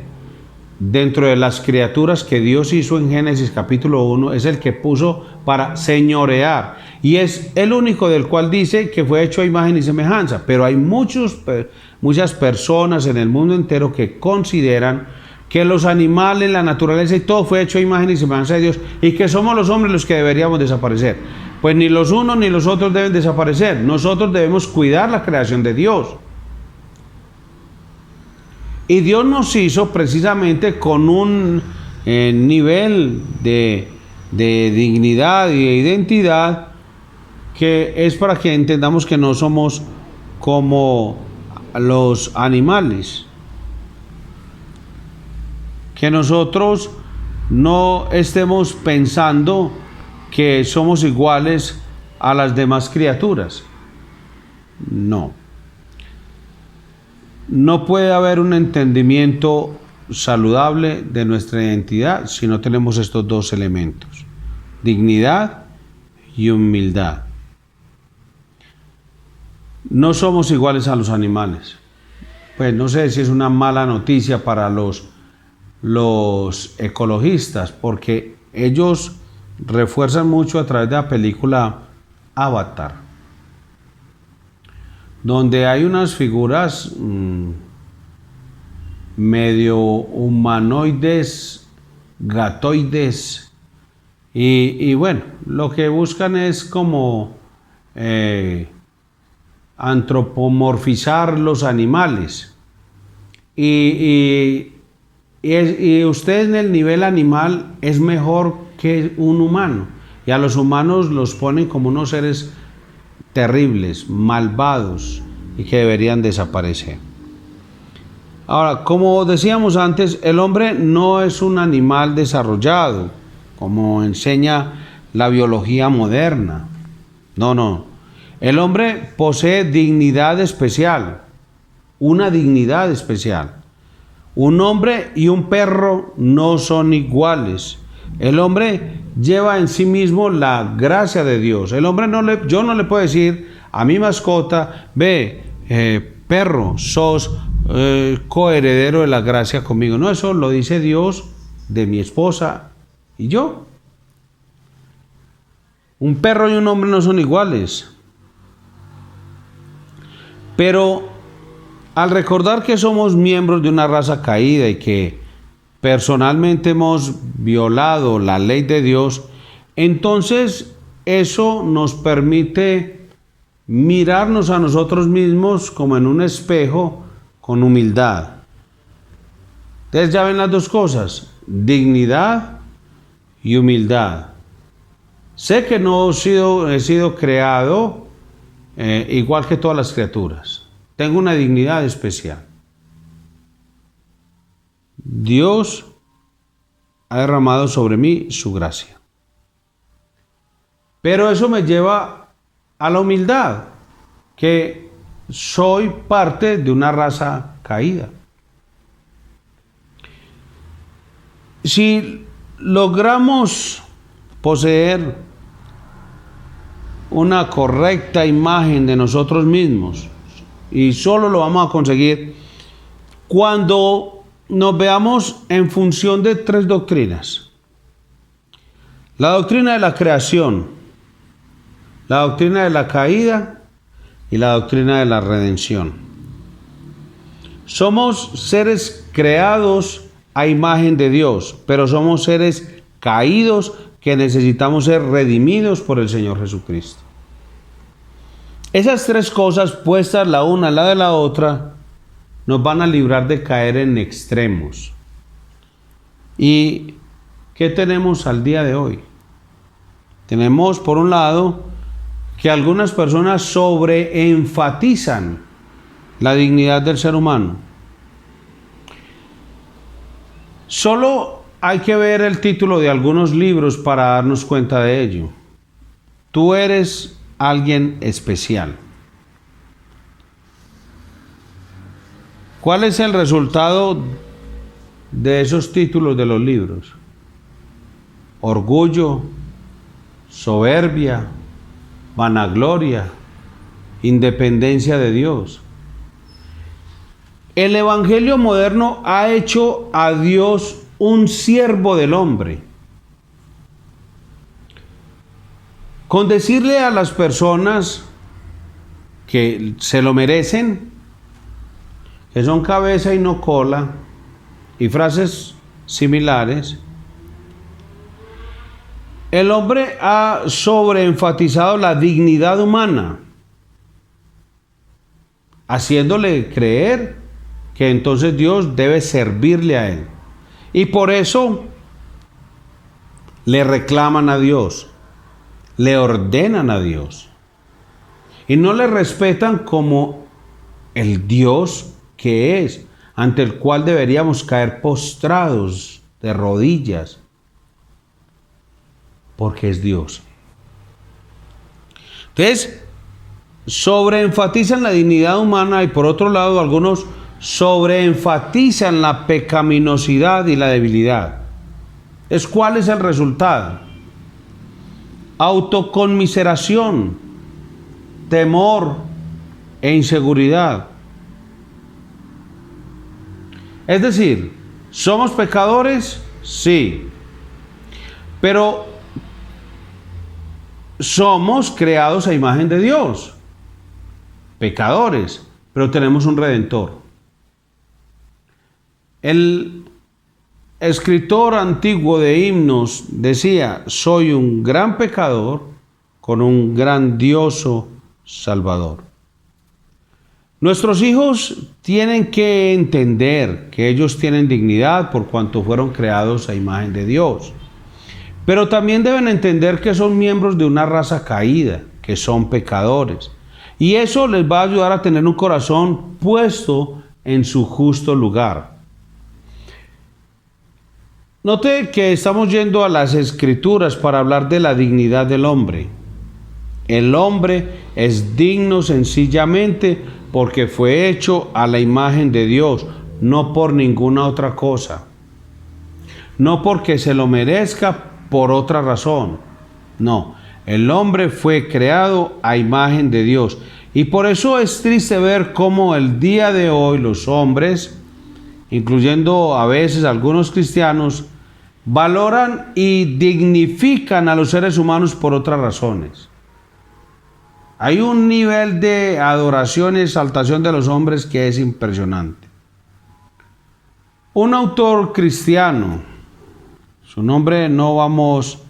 dentro de las criaturas que Dios hizo en Génesis capítulo 1, es el que puso para señorear, y es el único del cual dice que fue hecho a imagen y semejanza. Pero hay muchas personas en el mundo entero que consideran que los animales, la naturaleza y todo fue hecho a imagen y semejanza de Dios, y que somos los hombres los que deberíamos desaparecer. Pues ni los unos ni los otros deben desaparecer. Nosotros debemos cuidar la creación de Dios. Y Dios nos hizo precisamente con un nivel de dignidad y de identidad que es para que entendamos que no somos como los animales. Que nosotros no estemos pensando que somos iguales a las demás criaturas. No. No puede haber un entendimiento saludable de nuestra identidad si no tenemos estos dos elementos: dignidad y humildad. No somos iguales a los animales. Pues no sé si es una mala noticia para los ecologistas, porque ellos refuerzan mucho a través de la película Avatar, donde hay unas figuras medio humanoides, gatoides, y bueno, lo que buscan es como antropomorfizar los animales, y usted en el nivel animal es mejor que un humano, y a los humanos los ponen como unos seres terribles, malvados, y que deberían desaparecer. Ahora, como decíamos antes, el hombre no es un animal desarrollado, como enseña la biología moderna. No. El hombre posee dignidad especial, una dignidad especial. Un hombre y un perro no son iguales. El hombre lleva en sí mismo la gracia de Dios. El hombre yo no le puedo decir a mi mascota: ve, perro, sos coheredero de la gracia conmigo. No, eso lo dice Dios de mi esposa y yo. Un perro y un hombre no son iguales. Pero al recordar que somos miembros de una raza caída y que personalmente hemos violado la ley de Dios, entonces eso nos permite mirarnos a nosotros mismos como en un espejo con humildad. Ustedes ya ven las dos cosas, dignidad y humildad. Sé que no he sido creado igual que todas las criaturas. Tengo una dignidad especial. Dios ha derramado sobre mí su gracia. Pero eso me lleva a la humildad, que soy parte de una raza caída. Si logramos poseer una correcta imagen de nosotros mismos, y solo lo vamos a conseguir cuando nos veamos en función de tres doctrinas: la doctrina de la creación, la doctrina de la caída y la doctrina de la redención. Somos seres creados a imagen de Dios, pero somos seres caídos que necesitamos ser redimidos por el Señor Jesucristo. Esas tres cosas puestas la una al lado de la otra nos van a librar de caer en extremos. ¿Y qué tenemos al día de hoy? Tenemos, por un lado, que algunas personas sobreenfatizan la dignidad del ser humano. Solo hay que ver el título de algunos libros para darnos cuenta de ello. Tú eres alguien especial. ¿Cuál es el resultado de esos títulos de los libros? Orgullo, soberbia, vanagloria, independencia de Dios. El evangelio moderno ha hecho a Dios un siervo del hombre. Con decirle a las personas que se lo merecen, que son cabeza y no cola, y frases similares, el hombre ha sobreenfatizado la dignidad humana, haciéndole creer que entonces Dios debe servirle a él. Y por eso le reclaman a Dios, le ordenan a Dios, y no le respetan como el Dios que es, ante el cual deberíamos caer postrados de rodillas, porque es Dios. Entonces, sobreenfatizan la dignidad humana, y por otro lado algunos sobreenfatizan la pecaminosidad y la debilidad. ¿Cuál es el resultado? Autoconmiseración, temor e inseguridad. Es decir, ¿somos pecadores? Sí. Pero somos creados a imagen de Dios. Pecadores, pero tenemos un Redentor. El escritor antiguo de himnos decía: soy un gran pecador con un grandioso Salvador. Nuestros hijos tienen que entender que ellos tienen dignidad por cuanto fueron creados a imagen de Dios. Pero también deben entender que son miembros de una raza caída, que son pecadores. Y eso les va a ayudar a tener un corazón puesto en su justo lugar. Note que estamos yendo a las Escrituras para hablar de la dignidad del hombre. El hombre es digno sencillamente porque fue hecho a la imagen de Dios, no por ninguna otra cosa. No porque se lo merezca por otra razón. No, el hombre fue creado a imagen de Dios. Y por eso es triste ver cómo el día de hoy los hombres, incluyendo a veces algunos cristianos, valoran y dignifican a los seres humanos por otras razones. Hay un nivel de adoración y exaltación de los hombres que es impresionante. Un autor cristiano, su nombre no vamos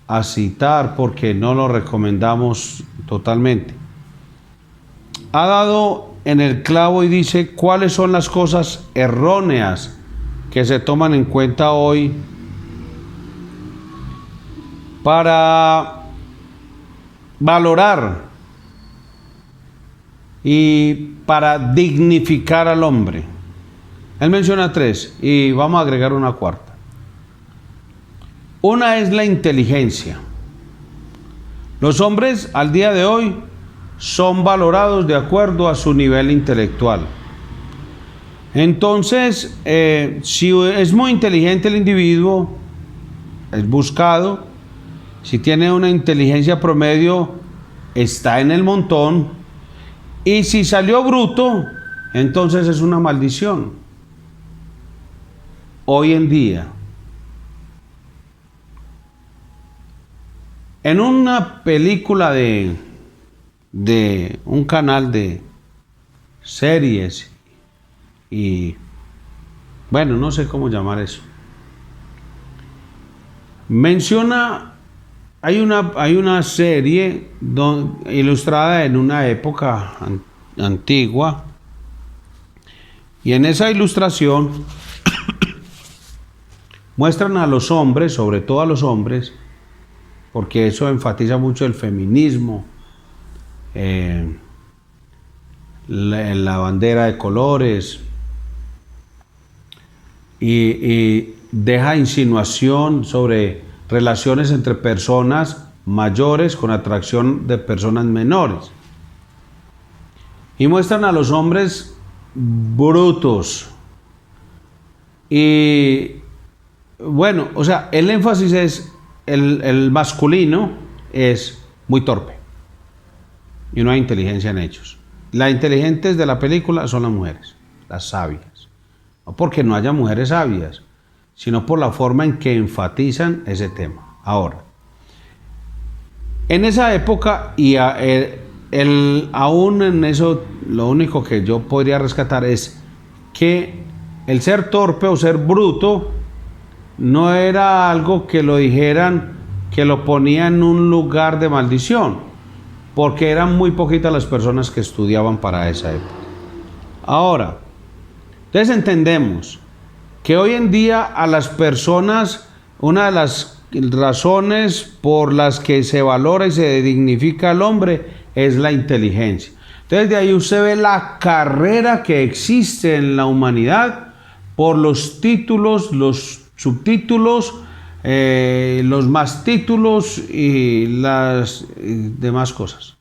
a citar porque no lo recomendamos totalmente, ha dado en el clavo y dice cuáles son las cosas erróneas que se toman en cuenta hoy para valorar y para dignificar al hombre. Él menciona 3 y vamos a agregar una cuarta. Una es la inteligencia. Los hombres al día de hoy son valorados de acuerdo a su nivel intelectual. Entonces, si es muy inteligente el individuo, es buscado. Si tiene una inteligencia promedio, está en el montón. Y si salió bruto, entonces es una maldición. Hoy en día, en una película de un canal de series y bueno, no sé cómo llamar eso, menciona, hay una serie ilustrada en una época antigua, y en esa ilustración muestran a los hombres, sobre todo a los hombres, porque eso enfatiza mucho el feminismo, la bandera de colores, y deja insinuación sobre relaciones entre personas mayores con atracción de personas menores. Y muestran a los hombres brutos. Y bueno, o sea, el énfasis es el masculino es muy torpe y no hay inteligencia en ellos. Las inteligentes de la película son las mujeres, las sabias. No porque no haya mujeres sabias, sino por la forma en que enfatizan ese tema. Ahora, en esa época, y aún en eso, lo único que yo podría rescatar es que el ser torpe o ser bruto no era algo que lo dijeran, que lo ponían en un lugar de maldición, porque eran muy poquitas las personas que estudiaban para esa época. Ahora, entonces entendemos que hoy en día a las personas, una de las razones por las que se valora y se dignifica al hombre es la inteligencia. Entonces de ahí usted ve la carrera que existe en la humanidad por los títulos, los subtítulos, los más títulos y las demás cosas.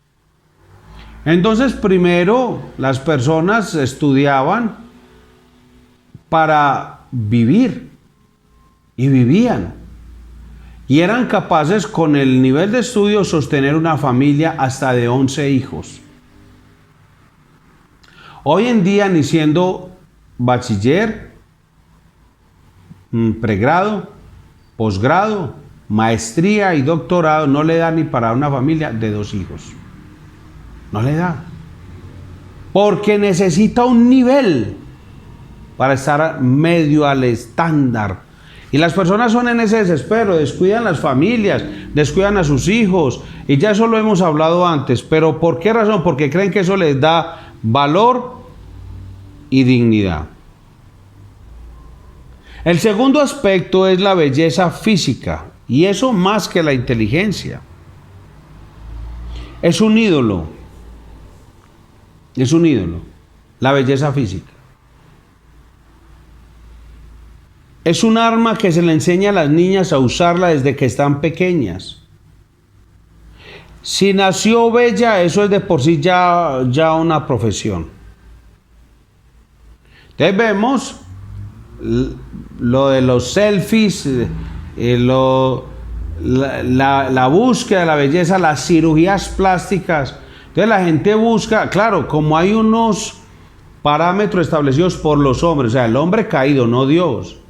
Entonces primero las personas estudiaban para vivir y vivían y eran capaces con el nivel de estudio sostener una familia hasta de 11 hijos. Hoy en día ni siendo bachiller, pregrado, posgrado, maestría y doctorado no le da ni para una familia de 2 hijos. No le da. Porque necesita un nivel para estar medio al estándar. Y las personas son en ese desespero, descuidan las familias, descuidan a sus hijos. Y ya eso lo hemos hablado antes. Pero ¿por qué razón? Porque creen que eso les da valor y dignidad. El segundo aspecto es la belleza física. Y eso más que la inteligencia. Es un ídolo. Es un ídolo. La belleza física. Es un arma que se le enseña a las niñas a usarla desde que están pequeñas. Si nació bella, eso es de por sí ya una profesión. Entonces vemos lo de los selfies, la búsqueda de la belleza, las cirugías plásticas. Entonces la gente busca, claro, como hay unos parámetros establecidos por los hombres, o sea, el hombre caído, no Dios.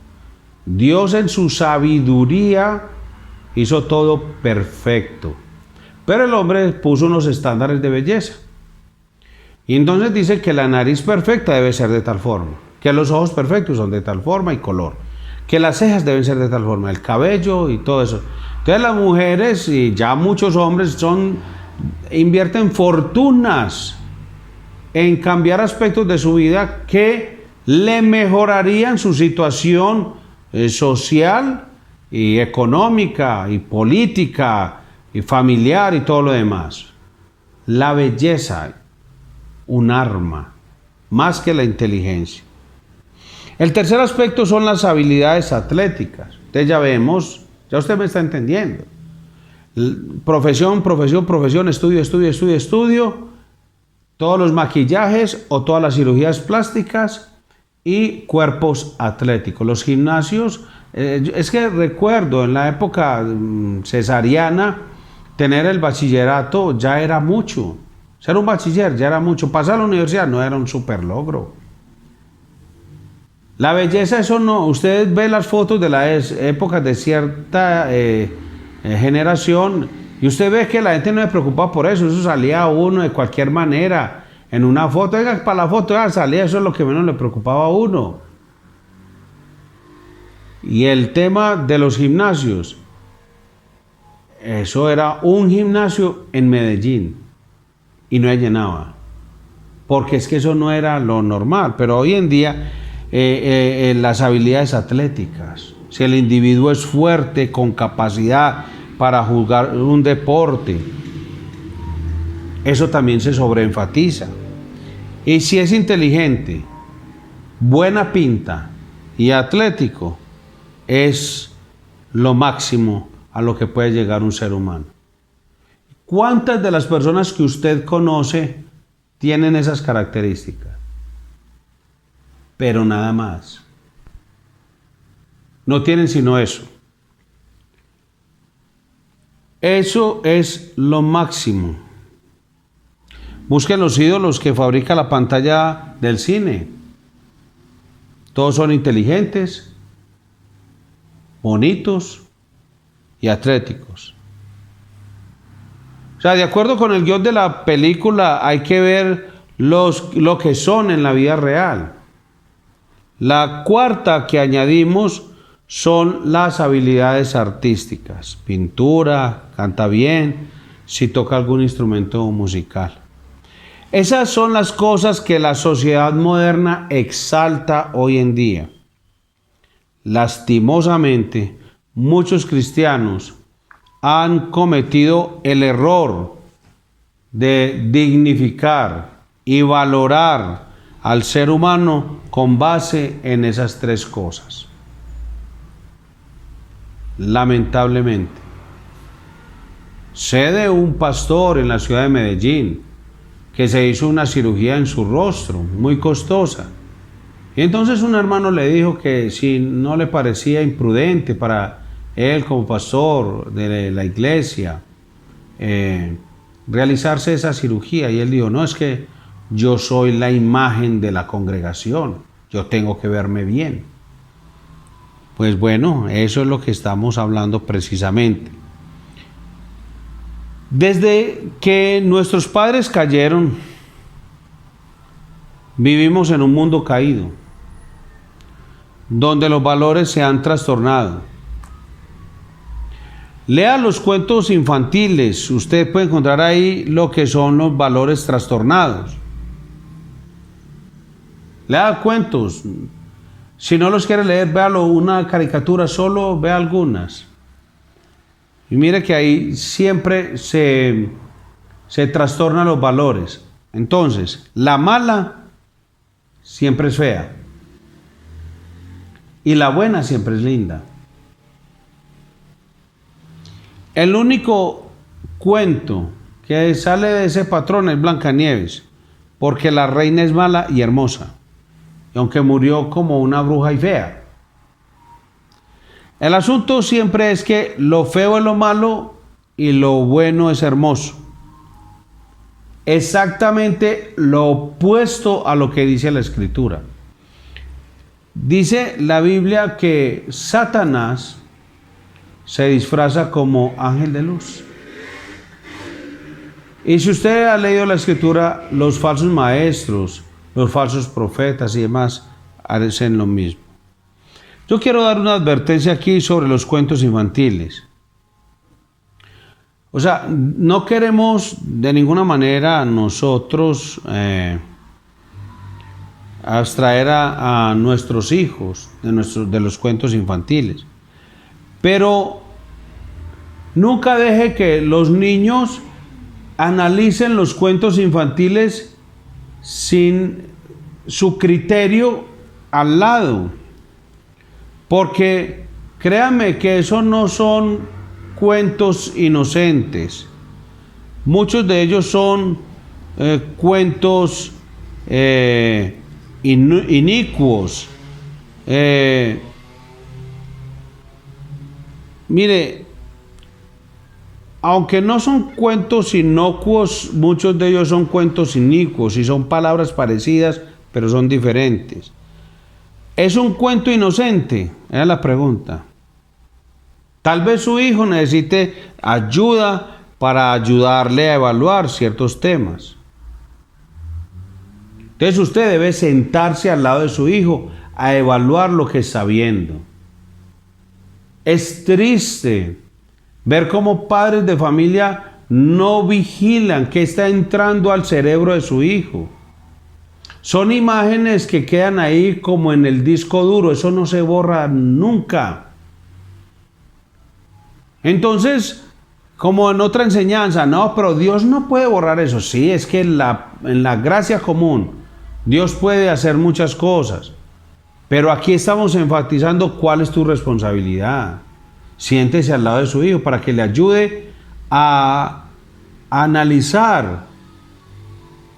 Dios en su sabiduría hizo todo perfecto, pero el hombre puso unos estándares de belleza. Y entonces dice que la nariz perfecta debe ser de tal forma, que los ojos perfectos son de tal forma y color, que las cejas deben ser de tal forma, el cabello y todo eso. Entonces las mujeres y ya muchos hombres invierten fortunas en cambiar aspectos de su vida que le mejorarían su situación social y económica y política y familiar y todo lo demás. La belleza, un arma, más que la inteligencia. El tercer aspecto son las habilidades atléticas. Entonces ya vemos, ya usted me está entendiendo. Profesión, estudio, todos los maquillajes o todas las cirugías plásticas y cuerpos atléticos. Los gimnasios, es que recuerdo en la época cesariana, tener el bachillerato ya era mucho. Ser un bachiller ya era mucho. Pasar a la universidad no era un super logro. La belleza, eso no. Ustedes ven las fotos de las épocas de cierta generación y usted ve que la gente no se preocupaba por eso. Eso salía uno de cualquier manera. En una foto, oiga, para la foto salía, eso es lo que menos le preocupaba a uno. Y el tema de los gimnasios, eso era un gimnasio en Medellín y no se llenaba, porque es que eso no era lo normal. Pero hoy en día las habilidades atléticas, si el individuo es fuerte, con capacidad para jugar un deporte, eso también se sobreenfatiza. Y si es inteligente, buena pinta y atlético, es lo máximo a lo que puede llegar un ser humano. ¿Cuántas de las personas que usted conoce tienen esas características? Pero nada más. No tienen sino eso. Eso es lo máximo. Busquen los ídolos que fabrica la pantalla del cine. Todos son inteligentes, bonitos y atléticos. O sea, de acuerdo con el guión de la película, hay que ver lo que son en la vida real. La cuarta que añadimos son las habilidades artísticas. Pintura, canta bien, si toca algún instrumento musical. Esas son las cosas que la sociedad moderna exalta hoy en día. Lastimosamente, muchos cristianos han cometido el error de dignificar y valorar al ser humano con base en esas tres cosas. Lamentablemente. Sé de un pastor en la ciudad de Medellín que se hizo una cirugía en su rostro, muy costosa. Y entonces un hermano le dijo que si no le parecía imprudente para él como pastor de la iglesia realizarse esa cirugía. Y él dijo, no, es que yo soy la imagen de la congregación, yo tengo que verme bien. Pues bueno, eso es lo que estamos hablando precisamente. Desde que nuestros padres cayeron, vivimos en un mundo caído, donde los valores se han trastornado. Lea los cuentos infantiles, usted puede encontrar ahí lo que son los valores trastornados. Lea cuentos, si no los quiere leer, véalo una caricatura, solo vea algunas. Y mire que ahí siempre se trastornan los valores. Entonces, la mala siempre es fea. Y la buena siempre es linda. El único cuento que sale de ese patrón es Blancanieves, porque la reina es mala y hermosa, y aunque murió como una bruja y fea. El asunto siempre es que lo feo es lo malo y lo bueno es hermoso. Exactamente lo opuesto a lo que dice la Escritura. Dice la Biblia que Satanás se disfraza como ángel de luz. Y si usted ha leído la Escritura, los falsos maestros, los falsos profetas y demás, hacen lo mismo. Yo quiero dar una advertencia aquí sobre los cuentos infantiles. O sea, no queremos de ninguna manera nosotros abstraer a nuestros hijos de los cuentos infantiles. Pero nunca deje que los niños analicen los cuentos infantiles sin su criterio al lado. Porque créanme que esos no son cuentos inocentes. Muchos de ellos son cuentos inicuos. Mire, aunque no son cuentos inocuos, muchos de ellos son cuentos inicuos y son palabras parecidas, pero son diferentes. ¿Es un cuento inocente? Esa es la pregunta. Tal vez su hijo necesite ayuda para ayudarle a evaluar ciertos temas. Entonces usted debe sentarse al lado de su hijo a evaluar lo que está viendo. Es triste ver cómo padres de familia no vigilan qué está entrando al cerebro de su hijo. Son imágenes que quedan ahí como en el disco duro, eso no se borra nunca. Entonces, como en otra enseñanza, no, pero Dios no puede borrar eso. Sí, es que en la gracia común, Dios puede hacer muchas cosas. Pero aquí estamos enfatizando cuál es tu responsabilidad. Siéntese al lado de su hijo para que le ayude a analizar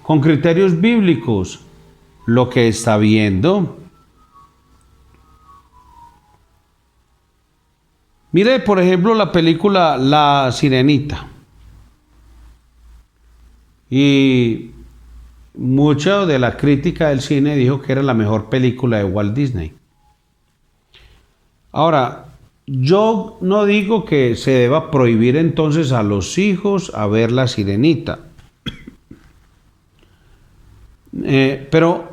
con criterios bíblicos lo que está viendo. Mire, por ejemplo, la película La Sirenita. Y mucha de la crítica del cine dijo que era la mejor película de Walt Disney. Ahora, yo no digo que se deba prohibir entonces a los hijos a ver La Sirenita. Pero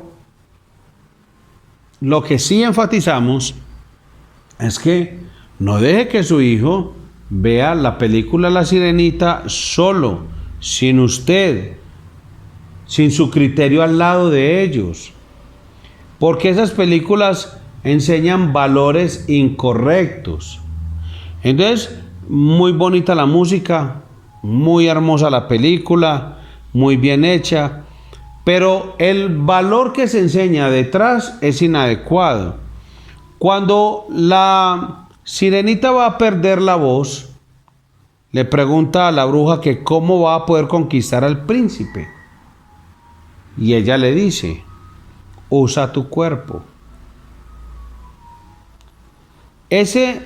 lo que sí enfatizamos es que no deje que su hijo vea la película La Sirenita solo, sin usted, sin su criterio al lado de ellos. Porque esas películas enseñan valores incorrectos. Entonces, muy bonita la música, muy hermosa la película, muy bien hecha, pero el valor que se enseña detrás es inadecuado. Cuando la Sirenita va a perder la voz, le pregunta a la bruja que cómo va a poder conquistar al príncipe. Y ella le dice, usa tu cuerpo. Ese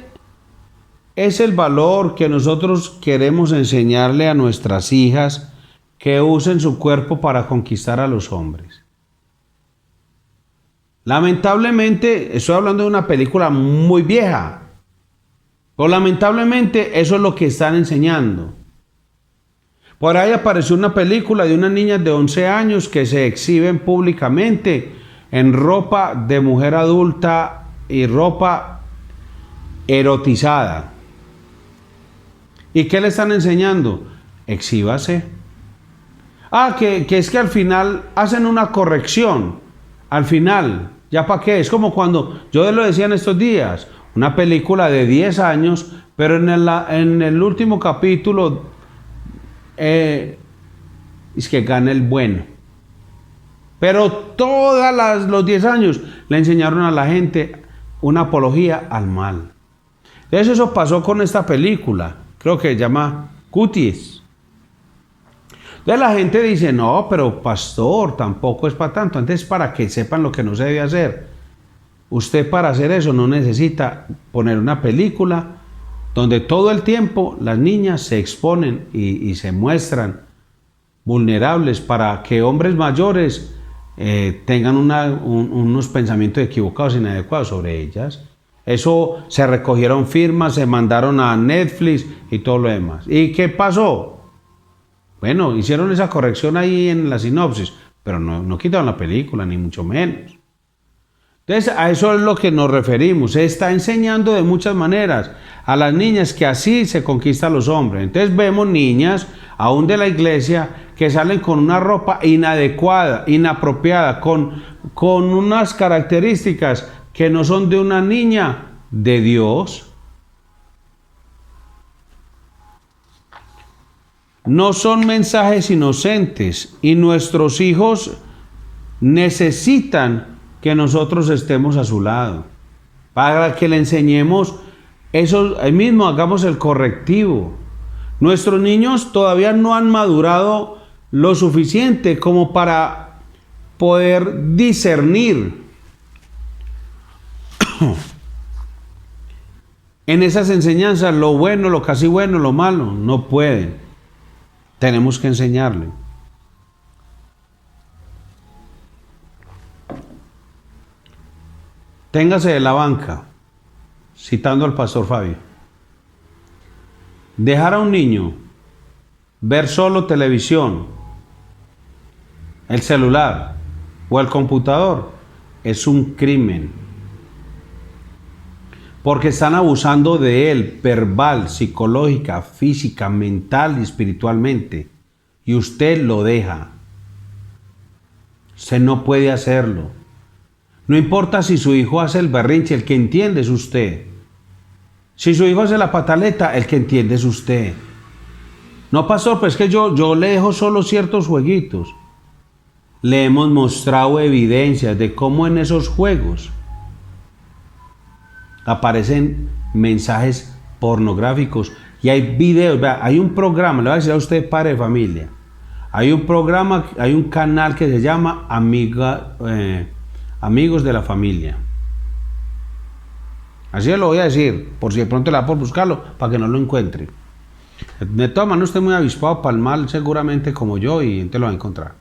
es el valor que nosotros queremos enseñarle a nuestras hijas, que usen su cuerpo para conquistar a los hombres. Lamentablemente, estoy hablando de una película muy vieja, pero lamentablemente eso es lo que están enseñando. Por ahí apareció una película de unas niñas de 11 años que se exhiben públicamente en ropa de mujer adulta y ropa erotizada. ¿Y qué le están enseñando? Exhíbase. Que es que al final hacen una corrección. Al final, ¿ya para qué? Es como cuando, yo lo decía en estos días, una película de 10 años, pero en el último capítulo es que gana el bueno. Pero todos los 10 años le enseñaron a la gente una apología al mal. Entonces eso pasó con esta película, creo que se llama Cuties. Entonces la gente dice, no, pero pastor, tampoco es para tanto. Entonces, para que sepan lo que no se debe hacer. Usted para hacer eso no necesita poner una película donde todo el tiempo las niñas se exponen y se muestran vulnerables para que hombres mayores tengan unos pensamientos equivocados, inadecuados sobre ellas. Eso se recogieron firmas, se mandaron a Netflix y todo lo demás. ¿Y qué pasó? Bueno, hicieron esa corrección ahí en la sinopsis, pero no quitaron la película, ni mucho menos. Entonces, a eso es lo que nos referimos. Se está enseñando de muchas maneras a las niñas que así se conquista a los hombres. Entonces vemos niñas, aún de la iglesia, que salen con una ropa inadecuada, inapropiada, con unas características que no son de una niña de Dios. No son mensajes inocentes y nuestros hijos necesitan que nosotros estemos a su lado para que le enseñemos eso, ahí mismo hagamos el correctivo. Nuestros niños todavía no han madurado lo suficiente como para poder discernir en esas enseñanzas lo bueno, lo casi bueno, lo malo. No pueden. Tenemos que enseñarle. Téngase de la banca, citando al pastor Fabio. Dejar a un niño ver solo televisión, el celular o el computador es un crimen. Porque están abusando de él verbal, psicológica, física, mental y espiritualmente. Y usted lo deja. Usted no puede hacerlo. No importa si su hijo hace el berrinche, el que entiende es usted. Si su hijo hace la pataleta, el que entiende es usted. No, pastor, pues es que yo le dejo solo ciertos jueguitos. Le hemos mostrado evidencias de cómo en esos juegos aparecen mensajes pornográficos y hay videos. Vea, hay un programa, le voy a decir a usted, padre de familia. Hay un programa, hay un canal que se llama Amigos de la Familia. Así lo voy a decir, por si de pronto le da por buscarlo, para que no lo encuentre. De todas maneras, usted es muy avispado para el mal, seguramente como yo, y entonces lo va a encontrar.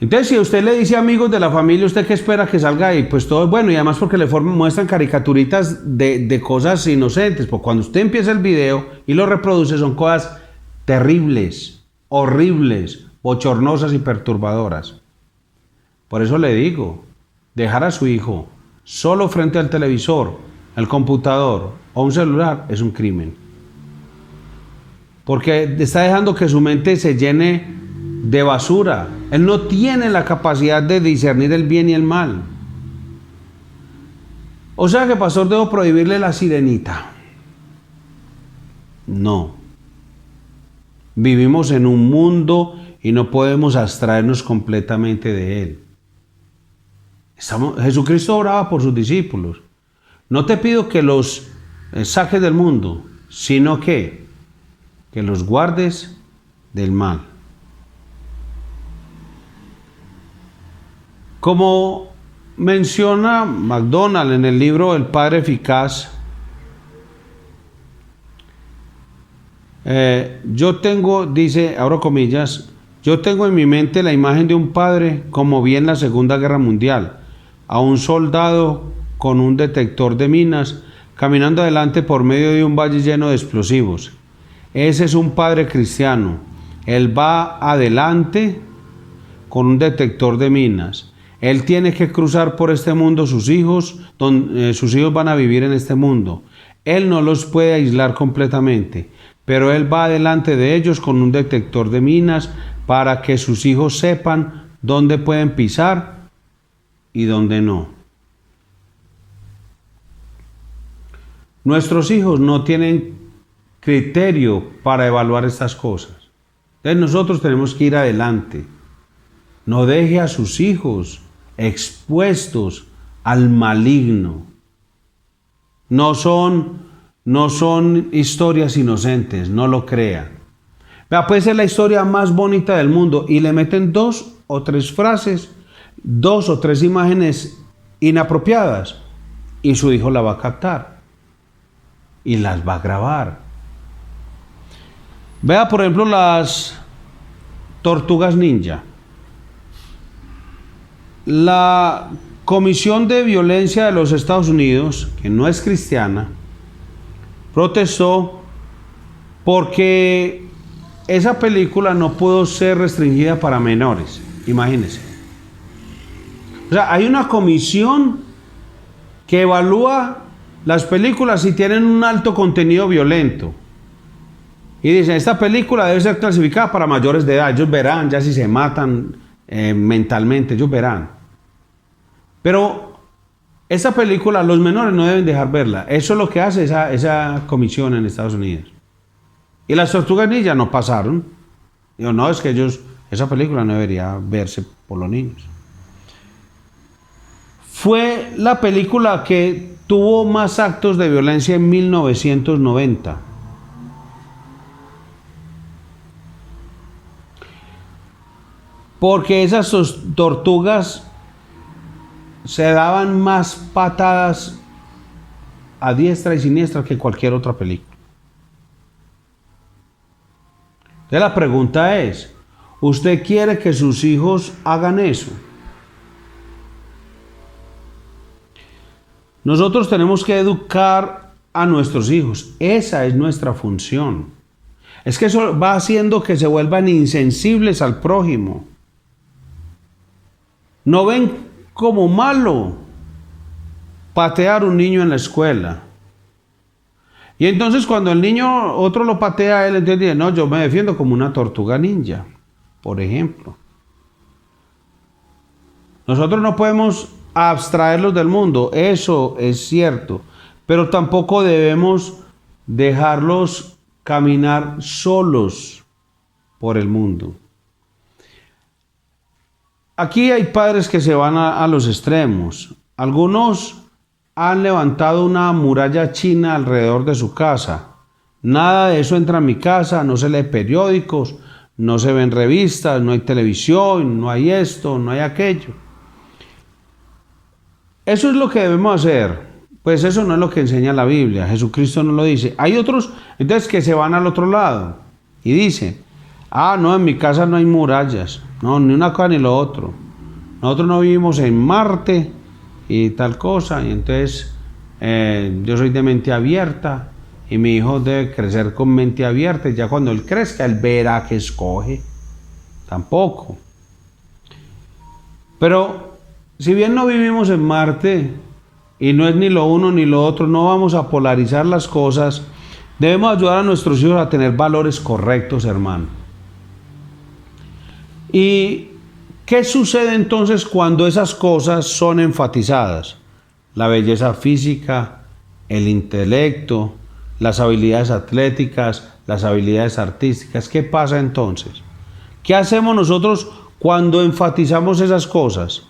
Entonces, si usted le dice Amigos de la Familia, ¿usted qué espera que salga ahí? Pues todo es bueno, y además porque le muestran caricaturitas de cosas inocentes. Pues cuando usted empieza el video y lo reproduce, son cosas terribles, horribles, bochornosas y perturbadoras. Por eso le digo, dejar a su hijo solo frente al televisor, al computador o un celular es un crimen. Porque está dejando que su mente se llene de basura. Él no tiene la capacidad de discernir el bien y el mal. O sea que, pastor, debo prohibirle la sirenita. No. Vivimos en un mundo y no podemos abstraernos completamente de él. Jesucristo oraba por sus discípulos. No te pido que los saques del mundo, sino que los guardes del mal. Como menciona MacDonald en el libro El Padre Eficaz, yo tengo, dice, abro comillas, yo tengo en mi mente la imagen de un padre como vi en la Segunda Guerra Mundial, a un soldado con un detector de minas caminando adelante por medio de un valle lleno de explosivos. Ese es un padre cristiano. Él va adelante con un detector de minas. Él tiene que cruzar por este mundo, sus hijos van a vivir en este mundo. Él no los puede aislar completamente, pero él va adelante de ellos con un detector de minas para que sus hijos sepan dónde pueden pisar y dónde no. Nuestros hijos no tienen criterio para evaluar estas cosas. Entonces nosotros tenemos que ir adelante. No deje a sus hijos expuestos al maligno. No son historias inocentes, no lo crea. Vea, puede ser la historia más bonita del mundo y le meten 2 o 3 frases, 2 o 3 imágenes inapropiadas y su hijo la va a captar y las va a grabar. Vea, por ejemplo, las tortugas ninja. La Comisión de Violencia de los Estados Unidos, que no es cristiana, protestó porque esa película no pudo ser restringida para menores. Imagínense. O sea, hay una comisión que evalúa las películas si tienen un alto contenido violento. Y dicen, esta película debe ser clasificada para mayores de edad. Ellos verán ya si se matan mentalmente, ellos verán. Pero esta película los menores no deben dejar verla. Eso es lo que hace esa comisión en Estados Unidos. Y las Tortugas Ninja no pasaron. Digo, no, es que esa película no debería verse por los niños. Fue la película que tuvo más actos de violencia en 1990. Porque esas tortugas se daban más patadas a diestra y siniestra que cualquier otra película. Entonces la pregunta es, ¿usted quiere que sus hijos hagan eso? Nosotros tenemos que educar a nuestros hijos. Esa es nuestra función. Es que eso va haciendo que se vuelvan insensibles al prójimo. No ven como malo patear a un niño en la escuela. Y entonces cuando el niño, otro lo patea a él, entonces dice, no, yo me defiendo como una tortuga ninja, por ejemplo. Nosotros no podemos abstraerlos del mundo, eso es cierto, pero tampoco debemos dejarlos caminar solos por el mundo. Aquí hay padres que se van a los extremos. Algunos han levantado una muralla china alrededor de su casa. Nada de eso entra a mi casa, no se lee periódicos, no se ven revistas, no hay televisión, no hay esto, no hay aquello. Eso es lo que debemos hacer. Pues eso no es lo que enseña la Biblia. Jesucristo no lo dice. Hay otros, entonces, que se van al otro lado y dicen, no, en mi casa no hay murallas. No, ni una cosa ni lo otro. Nosotros no vivimos en Marte y tal cosa. Y entonces yo soy de mente abierta y mi hijo debe crecer con mente abierta. Y ya cuando él crezca, él verá que escoge. Tampoco. Pero si bien no vivimos en Marte y no es ni lo uno ni lo otro, no vamos a polarizar las cosas. Debemos ayudar a nuestros hijos a tener valores correctos, hermano. ¿Y qué sucede entonces cuando esas cosas son enfatizadas? La belleza física, el intelecto, las habilidades atléticas, las habilidades artísticas. ¿Qué pasa entonces? ¿Qué hacemos nosotros cuando enfatizamos esas cosas?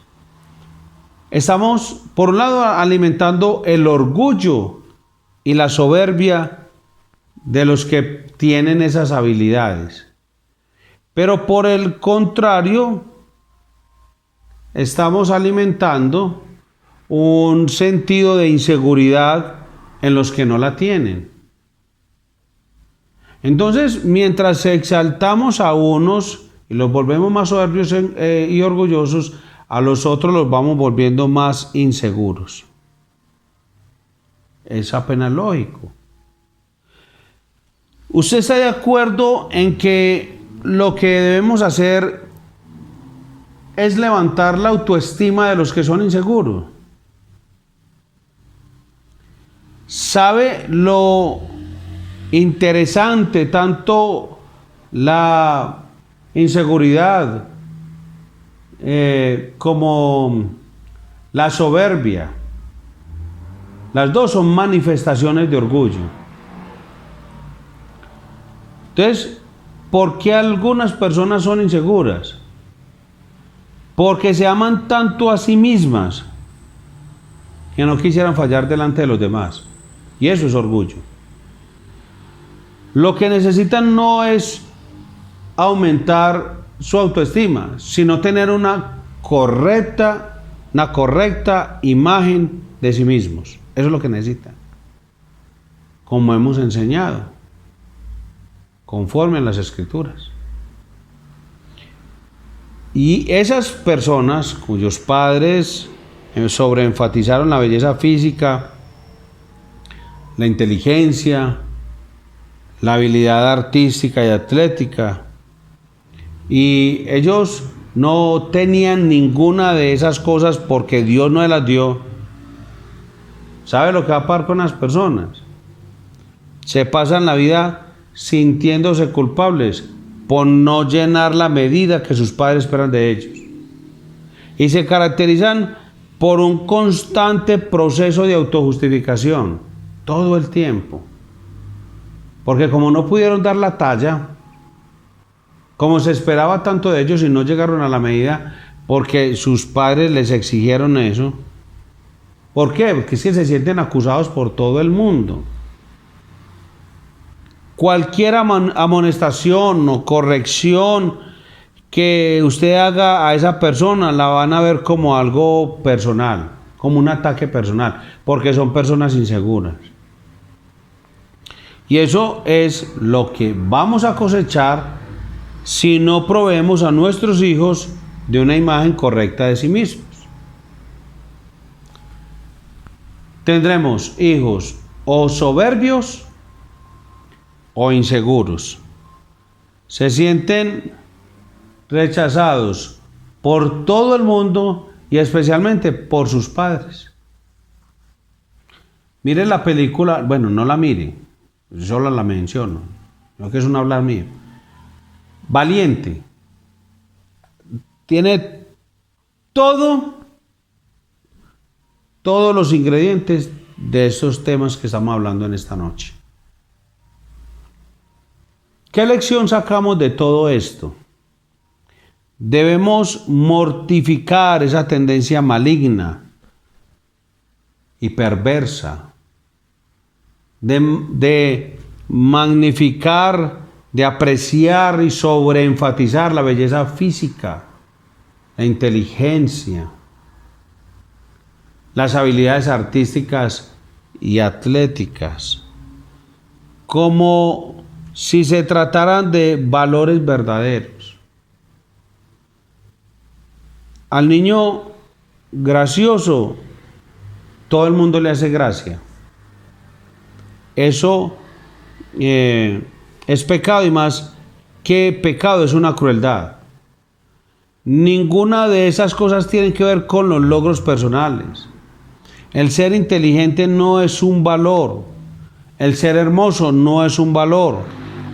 Estamos, por un lado, alimentando el orgullo y la soberbia de los que tienen esas habilidades. Pero por el contrario, estamos alimentando un sentido de inseguridad en los que no la tienen. Entonces, mientras exaltamos a unos y los volvemos más soberbios y orgullosos, a los otros los vamos volviendo más inseguros. Es apenas lógico. ¿Usted está de acuerdo en que lo que debemos hacer es levantar la autoestima de los que son inseguros? ¿Sabe lo interesante, tanto la inseguridad como la soberbia? Las dos son manifestaciones de orgullo. Entonces, ¿por qué algunas personas son inseguras? Porque se aman tanto a sí mismas que no quisieran fallar delante de los demás. Y eso es orgullo. Lo que necesitan no es aumentar su autoestima, sino tener una correcta imagen de sí mismos. Eso es lo que necesitan. Como hemos enseñado, conforme a las Escrituras. Y esas personas cuyos padres sobreenfatizaron la belleza física, la inteligencia, la habilidad artística y atlética, y ellos no tenían ninguna de esas cosas porque Dios no se las dio, ¿sabe lo que va a pasar con las personas? Se pasan la vida sintiéndose culpables por no llenar la medida que sus padres esperan de ellos. Y se caracterizan por un constante proceso de autojustificación, todo el tiempo. Porque como no pudieron dar la talla, como se esperaba tanto de ellos y no llegaron a la medida porque sus padres les exigieron eso. ¿Por qué? Porque es que se sienten acusados por todo el mundo. Cualquier amonestación o corrección que usted haga a esa persona la van a ver como algo personal, como un ataque personal, porque son personas inseguras. Y eso es lo que vamos a cosechar si no proveemos a nuestros hijos de una imagen correcta de sí mismos. Tendremos hijos o soberbios o inseguros. Se sienten rechazados por todo el mundo y especialmente por sus padres. Mire la película, bueno, no la mire, solo la menciono, no que es un hablar mío. Valiente. Tiene todos los ingredientes de esos temas que estamos hablando en esta noche. ¿Qué lección sacamos de todo esto? Debemos mortificar esa tendencia maligna y perversa de magnificar, de apreciar y sobreenfatizar la belleza física, la inteligencia, las habilidades artísticas y atléticas, como si se trataran de valores verdaderos. Al niño gracioso, todo el mundo le hace gracia. Eso es pecado, y más que pecado es una crueldad. Ninguna de esas cosas tiene que ver con los logros personales. El ser inteligente no es un valor. El ser hermoso no es un valor.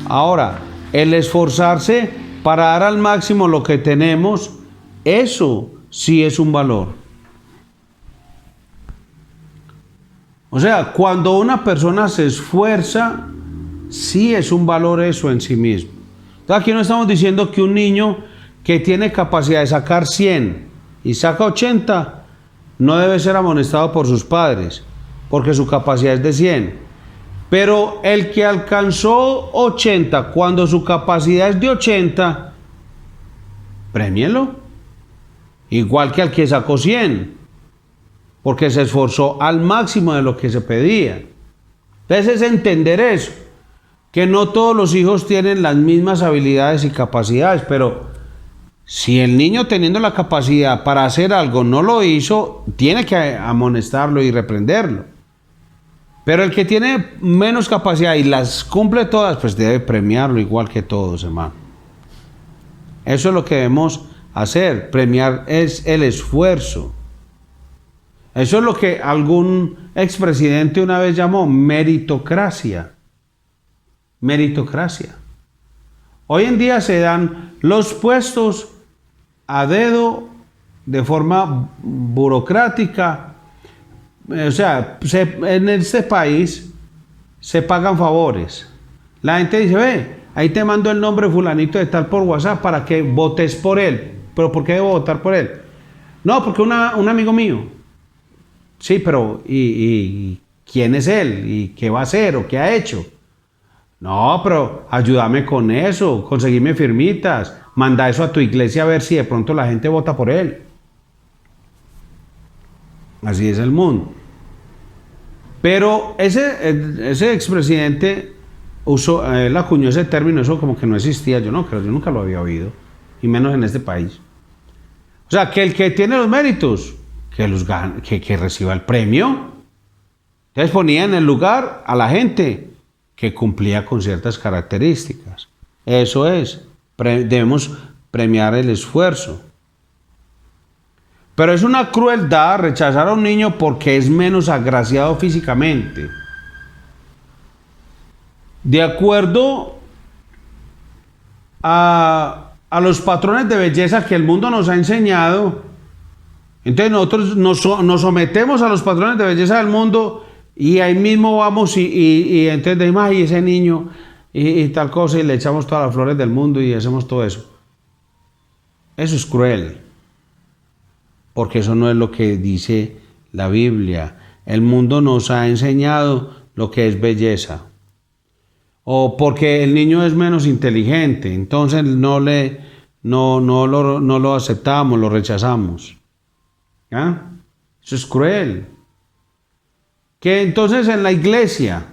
Ahora, el esforzarse para dar al máximo lo que tenemos, eso sí es un valor. O sea, cuando una persona se esfuerza, sí es un valor eso en sí mismo. Entonces aquí no estamos diciendo que un niño que tiene capacidad de sacar 100 y saca 80, no debe ser amonestado por sus padres, porque su capacidad es de 100. Pero el que alcanzó 80 cuando su capacidad es de 80, premiélo. Igual que al que sacó 100, porque se esforzó al máximo de lo que se pedía. Entonces es entender eso, que no todos los hijos tienen las mismas habilidades y capacidades, pero si el niño teniendo la capacidad para hacer algo no lo hizo, tiene que amonestarlo y reprenderlo. Pero el que tiene menos capacidad y las cumple todas, pues debe premiarlo igual que todos, hermano. Eso es lo que debemos hacer. Premiar es el esfuerzo. Eso es lo que algún expresidente una vez llamó meritocracia. Meritocracia. Hoy en día se dan los puestos a dedo, de forma burocrática. O sea, en este país se pagan favores. La gente dice, ve, ahí te mando el nombre fulanito de tal por WhatsApp para que votes por él. ¿Pero por qué debo votar por él? No, porque un amigo mío. Sí, pero ¿y quién es él? ¿Y qué va a hacer? ¿O qué ha hecho? No, pero ayúdame con eso, conseguime firmitas, manda eso a tu iglesia a ver si de pronto la gente vota por él. Así es el mundo. Pero ese expresidente él acuñó ese término, eso como que no existía, yo nunca lo había oído, y menos en este país. O sea, que el que tiene los méritos, que reciba el premio. Entonces ponía en el lugar a la gente que cumplía con ciertas características. Eso es, debemos premiar el esfuerzo. Pero es una crueldad rechazar a un niño porque es menos agraciado físicamente. De acuerdo a los patrones de belleza que el mundo nos ha enseñado, entonces nosotros nos sometemos a los patrones de belleza del mundo y ahí mismo vamos y entonces decimos, ay, ese niño y tal cosa, y le echamos todas las flores del mundo y hacemos todo eso. Eso es cruel, porque eso no es lo que dice la Biblia. El mundo nos ha enseñado lo que es belleza. O porque el niño es menos inteligente, entonces no lo aceptamos, lo rechazamos. ¿Ah? Eso es cruel. Que entonces en la iglesia,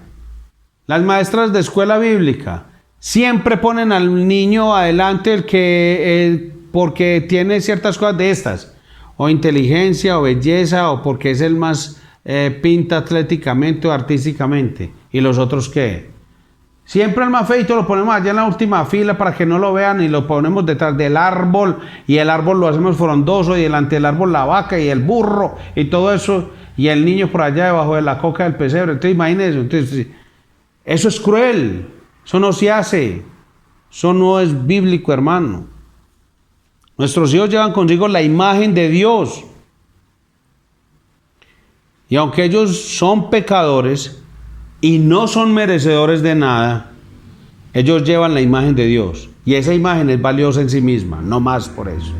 las maestras de escuela bíblica siempre ponen al niño adelante porque tiene ciertas cosas de estas, o inteligencia, o belleza, o porque es el más pinta atléticamente o artísticamente. ¿Y los otros qué? Siempre el más feito lo ponemos allá en la última fila para que no lo vean y lo ponemos detrás del árbol y el árbol lo hacemos frondoso y delante del árbol la vaca y el burro y todo eso y el niño por allá debajo de la coca del pesebre. Entonces imagínense, entonces, eso es cruel, eso no se hace, eso no es bíblico, hermano. Nuestros hijos llevan consigo la imagen de Dios y aunque ellos son pecadores y no son merecedores de nada, ellos llevan la imagen de Dios. Y esa imagen es valiosa en sí misma, no más por eso.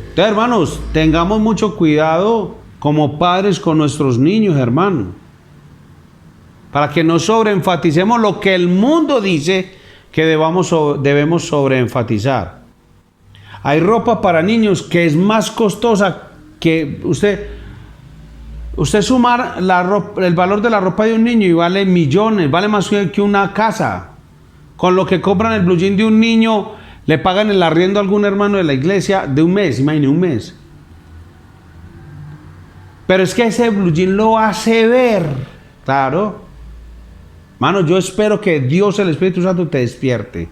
Entonces, hermanos, tengamos mucho cuidado como padres con nuestros niños, hermano. Para que no sobreenfaticemos lo que el mundo dice que debemos sobreenfatizar. Hay ropa para niños que es más costosa que usted sumar el valor de la ropa de un niño y vale millones, vale más que una casa. Con lo que compran el blue jean de un niño, le pagan el arriendo a algún hermano de la iglesia de un mes, imagínate, un mes. Pero es que ese blue jean lo hace ver, claro. Mano, yo espero que Dios, el Espíritu Santo, te despierte.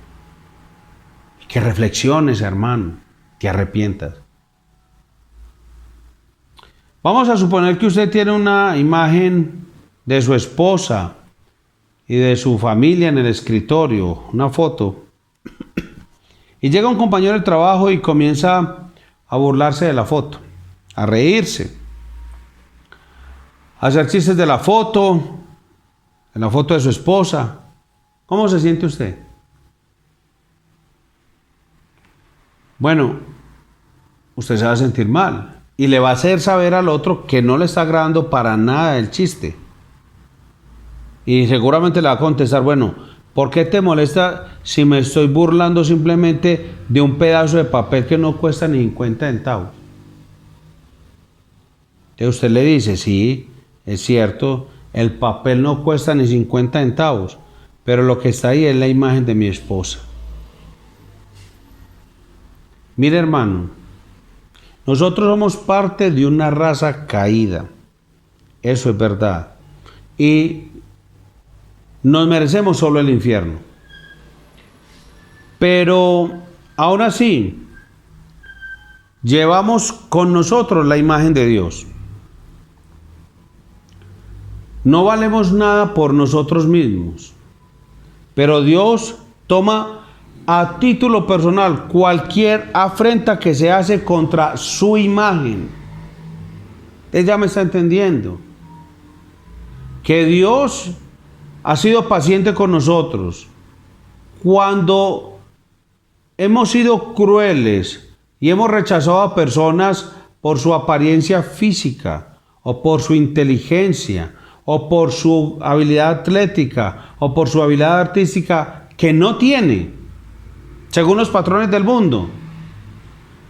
Que reflexiones, hermano, te arrepientas. Vamos a suponer que usted tiene una imagen de su esposa y de su familia en el escritorio, una foto. Y llega un compañero del trabajo y comienza a burlarse de la foto, a reírse, a hacer chistes de la foto de su esposa. ¿Cómo se siente usted? Bueno, usted se va a sentir mal. Y le va a hacer saber al otro que no le está agradando para nada el chiste. Y seguramente le va a contestar, bueno, ¿por qué te molesta si me estoy burlando simplemente de un pedazo de papel que no cuesta ni 50 centavos? Entonces usted le dice, sí, es cierto, el papel no cuesta ni 50 centavos, pero lo que está ahí es la imagen de mi esposa. Mire, hermano, nosotros somos parte de una raza caída, eso es verdad, y nos merecemos solo el infierno. Pero aún así, llevamos con nosotros la imagen de Dios. No valemos nada por nosotros mismos, pero Dios toma a título personal cualquier afrenta que se hace contra su imagen. Ella me está entendiendo. Que Dios ha sido paciente con nosotros. Cuando hemos sido crueles y hemos rechazado a personas por su apariencia física, o por su inteligencia, o por su habilidad atlética, o por su habilidad artística que no tiene, según los patrones del mundo,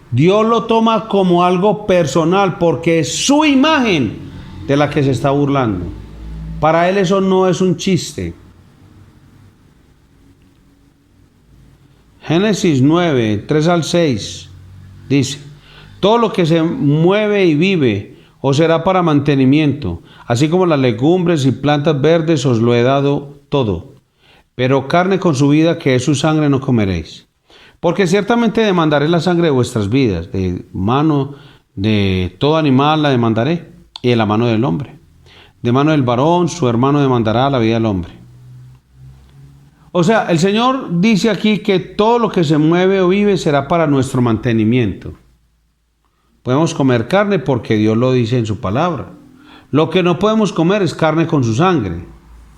Dios lo toma como algo personal porque es su imagen de la que se está burlando. Para Él eso no es un chiste. Génesis 9, 3 al 6 dice, todo lo que se mueve y vive os será para mantenimiento, así como las legumbres y plantas verdes os lo he dado todo. Pero carne con su vida, que es su sangre, no comeréis. Porque ciertamente demandaré la sangre de vuestras vidas, de mano De todo animal la demandaré, y de la mano del hombre. De mano del varón, su hermano demandará la vida del hombre. O sea, el Señor dice aquí que todo lo que se mueve o vive será para nuestro mantenimiento. Podemos comer carne porque Dios lo dice en su palabra. Lo que no podemos comer es carne con su sangre.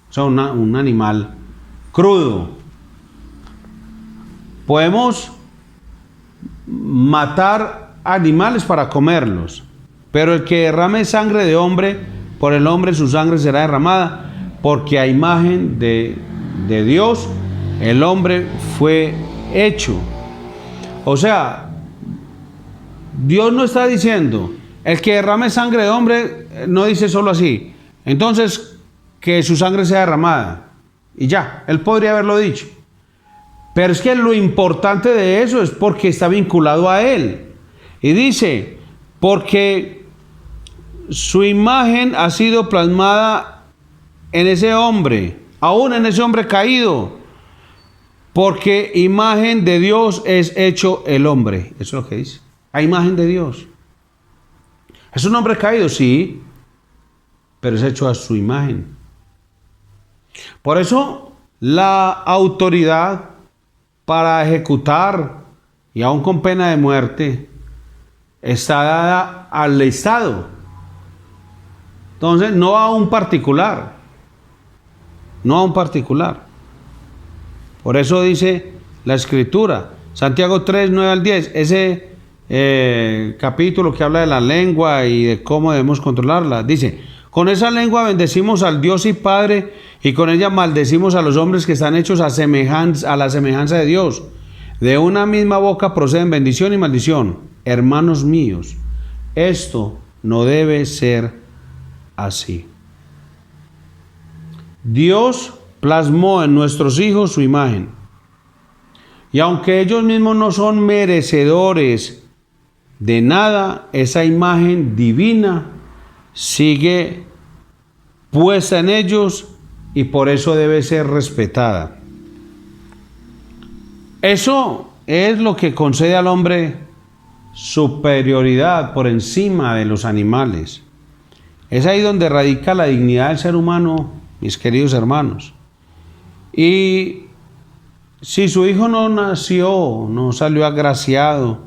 O sea, un animal crudo. Podemos matar animales para comerlos, pero el que derrame sangre de hombre, por el hombre su sangre será derramada, porque a imagen de Dios el hombre fue hecho. O sea, Dios no está diciendo, el que derrame sangre de hombre, no dice solo así, entonces que su sangre sea derramada, y ya, él podría haberlo dicho. Pero es que lo importante de eso es porque está vinculado a él. Y dice, porque su imagen ha sido plasmada en ese hombre, aún en ese hombre caído, porque imagen de Dios es hecho el hombre. Eso es lo que dice. A imagen de Dios. Es un hombre caído, sí, pero es hecho a su imagen. Por eso la autoridad para ejecutar, y aún con pena de muerte, está dada al Estado. Entonces, no a un particular. No a un particular. Por eso dice la Escritura, Santiago 3, 9 al 10, ese capítulo que habla de la lengua y de cómo debemos controlarla. Dice, con esa lengua bendecimos al Dios y Padre, y con ella maldecimos a los hombres que están hechos a la semejanza de Dios. De una misma boca proceden bendición y maldición. Hermanos míos, esto no debe ser así. Dios plasmó en nuestros hijos su imagen. Y aunque ellos mismos no son merecedores de nada, esa imagen divina sigue puesta en ellos y por eso debe ser respetada. Eso es lo que concede al hombre superioridad por encima de los animales. Es ahí donde radica la dignidad del ser humano, mis queridos hermanos. Y si su hijo no nació, no salió agraciado,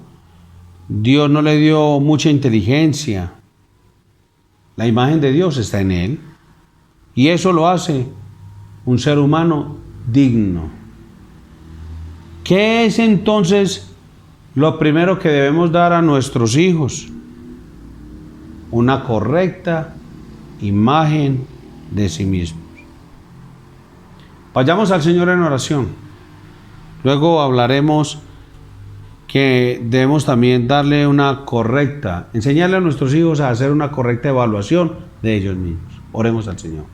Dios no le dio mucha inteligencia, la imagen de Dios está en él. Y eso lo hace un ser humano digno. ¿Qué es entonces lo primero que debemos dar a nuestros hijos? Una correcta imagen de sí mismos. Vayamos al Señor en oración. Luego hablaremos que debemos también darle una correcta, enseñarle a nuestros hijos a hacer una correcta evaluación de ellos mismos. Oremos al Señor.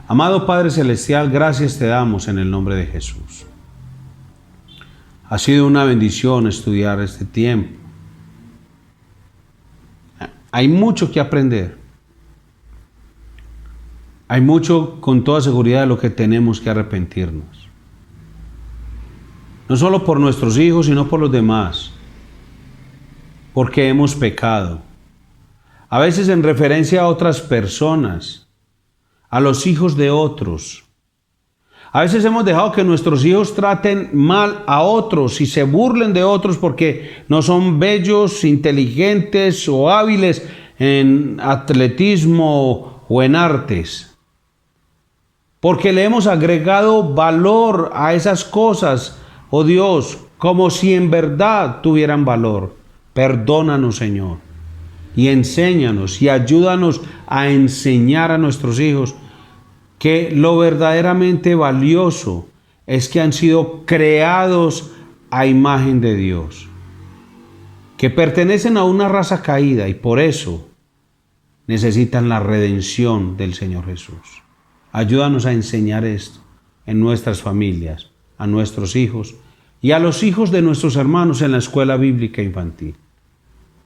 Amado Padre Celestial, gracias te damos en el nombre de Jesús. Ha sido una bendición estudiar este tiempo. Hay mucho que aprender. Hay mucho, con toda seguridad, de lo que tenemos que arrepentirnos. No solo por nuestros hijos, sino por los demás. Porque hemos pecado. A veces en referencia a otras personas, a los hijos de otros. A veces hemos dejado que nuestros hijos traten mal a otros y se burlen de otros porque no son bellos, inteligentes o hábiles en atletismo o en artes. Porque le hemos agregado valor a esas cosas, oh Dios, como si en verdad tuvieran valor. Perdónanos, Señor, y enséñanos y ayúdanos a enseñar a nuestros hijos que lo verdaderamente valioso es que han sido creados a imagen de Dios, que pertenecen a una raza caída y por eso necesitan la redención del Señor Jesús. Ayúdanos a enseñar esto en nuestras familias, a nuestros hijos y a los hijos de nuestros hermanos en la escuela bíblica infantil.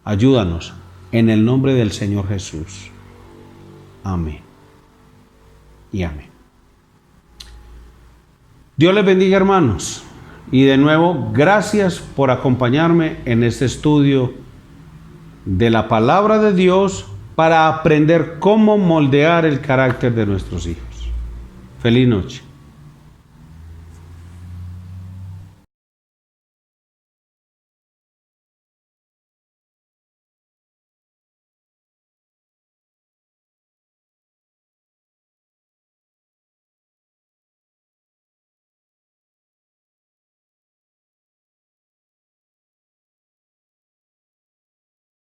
Ayúdanos en el nombre del Señor Jesús. Amén. Y amén. Dios les bendiga, hermanos, y de nuevo gracias por acompañarme en este estudio de la palabra de Dios para aprender cómo moldear el carácter de nuestros hijos. Feliz noche.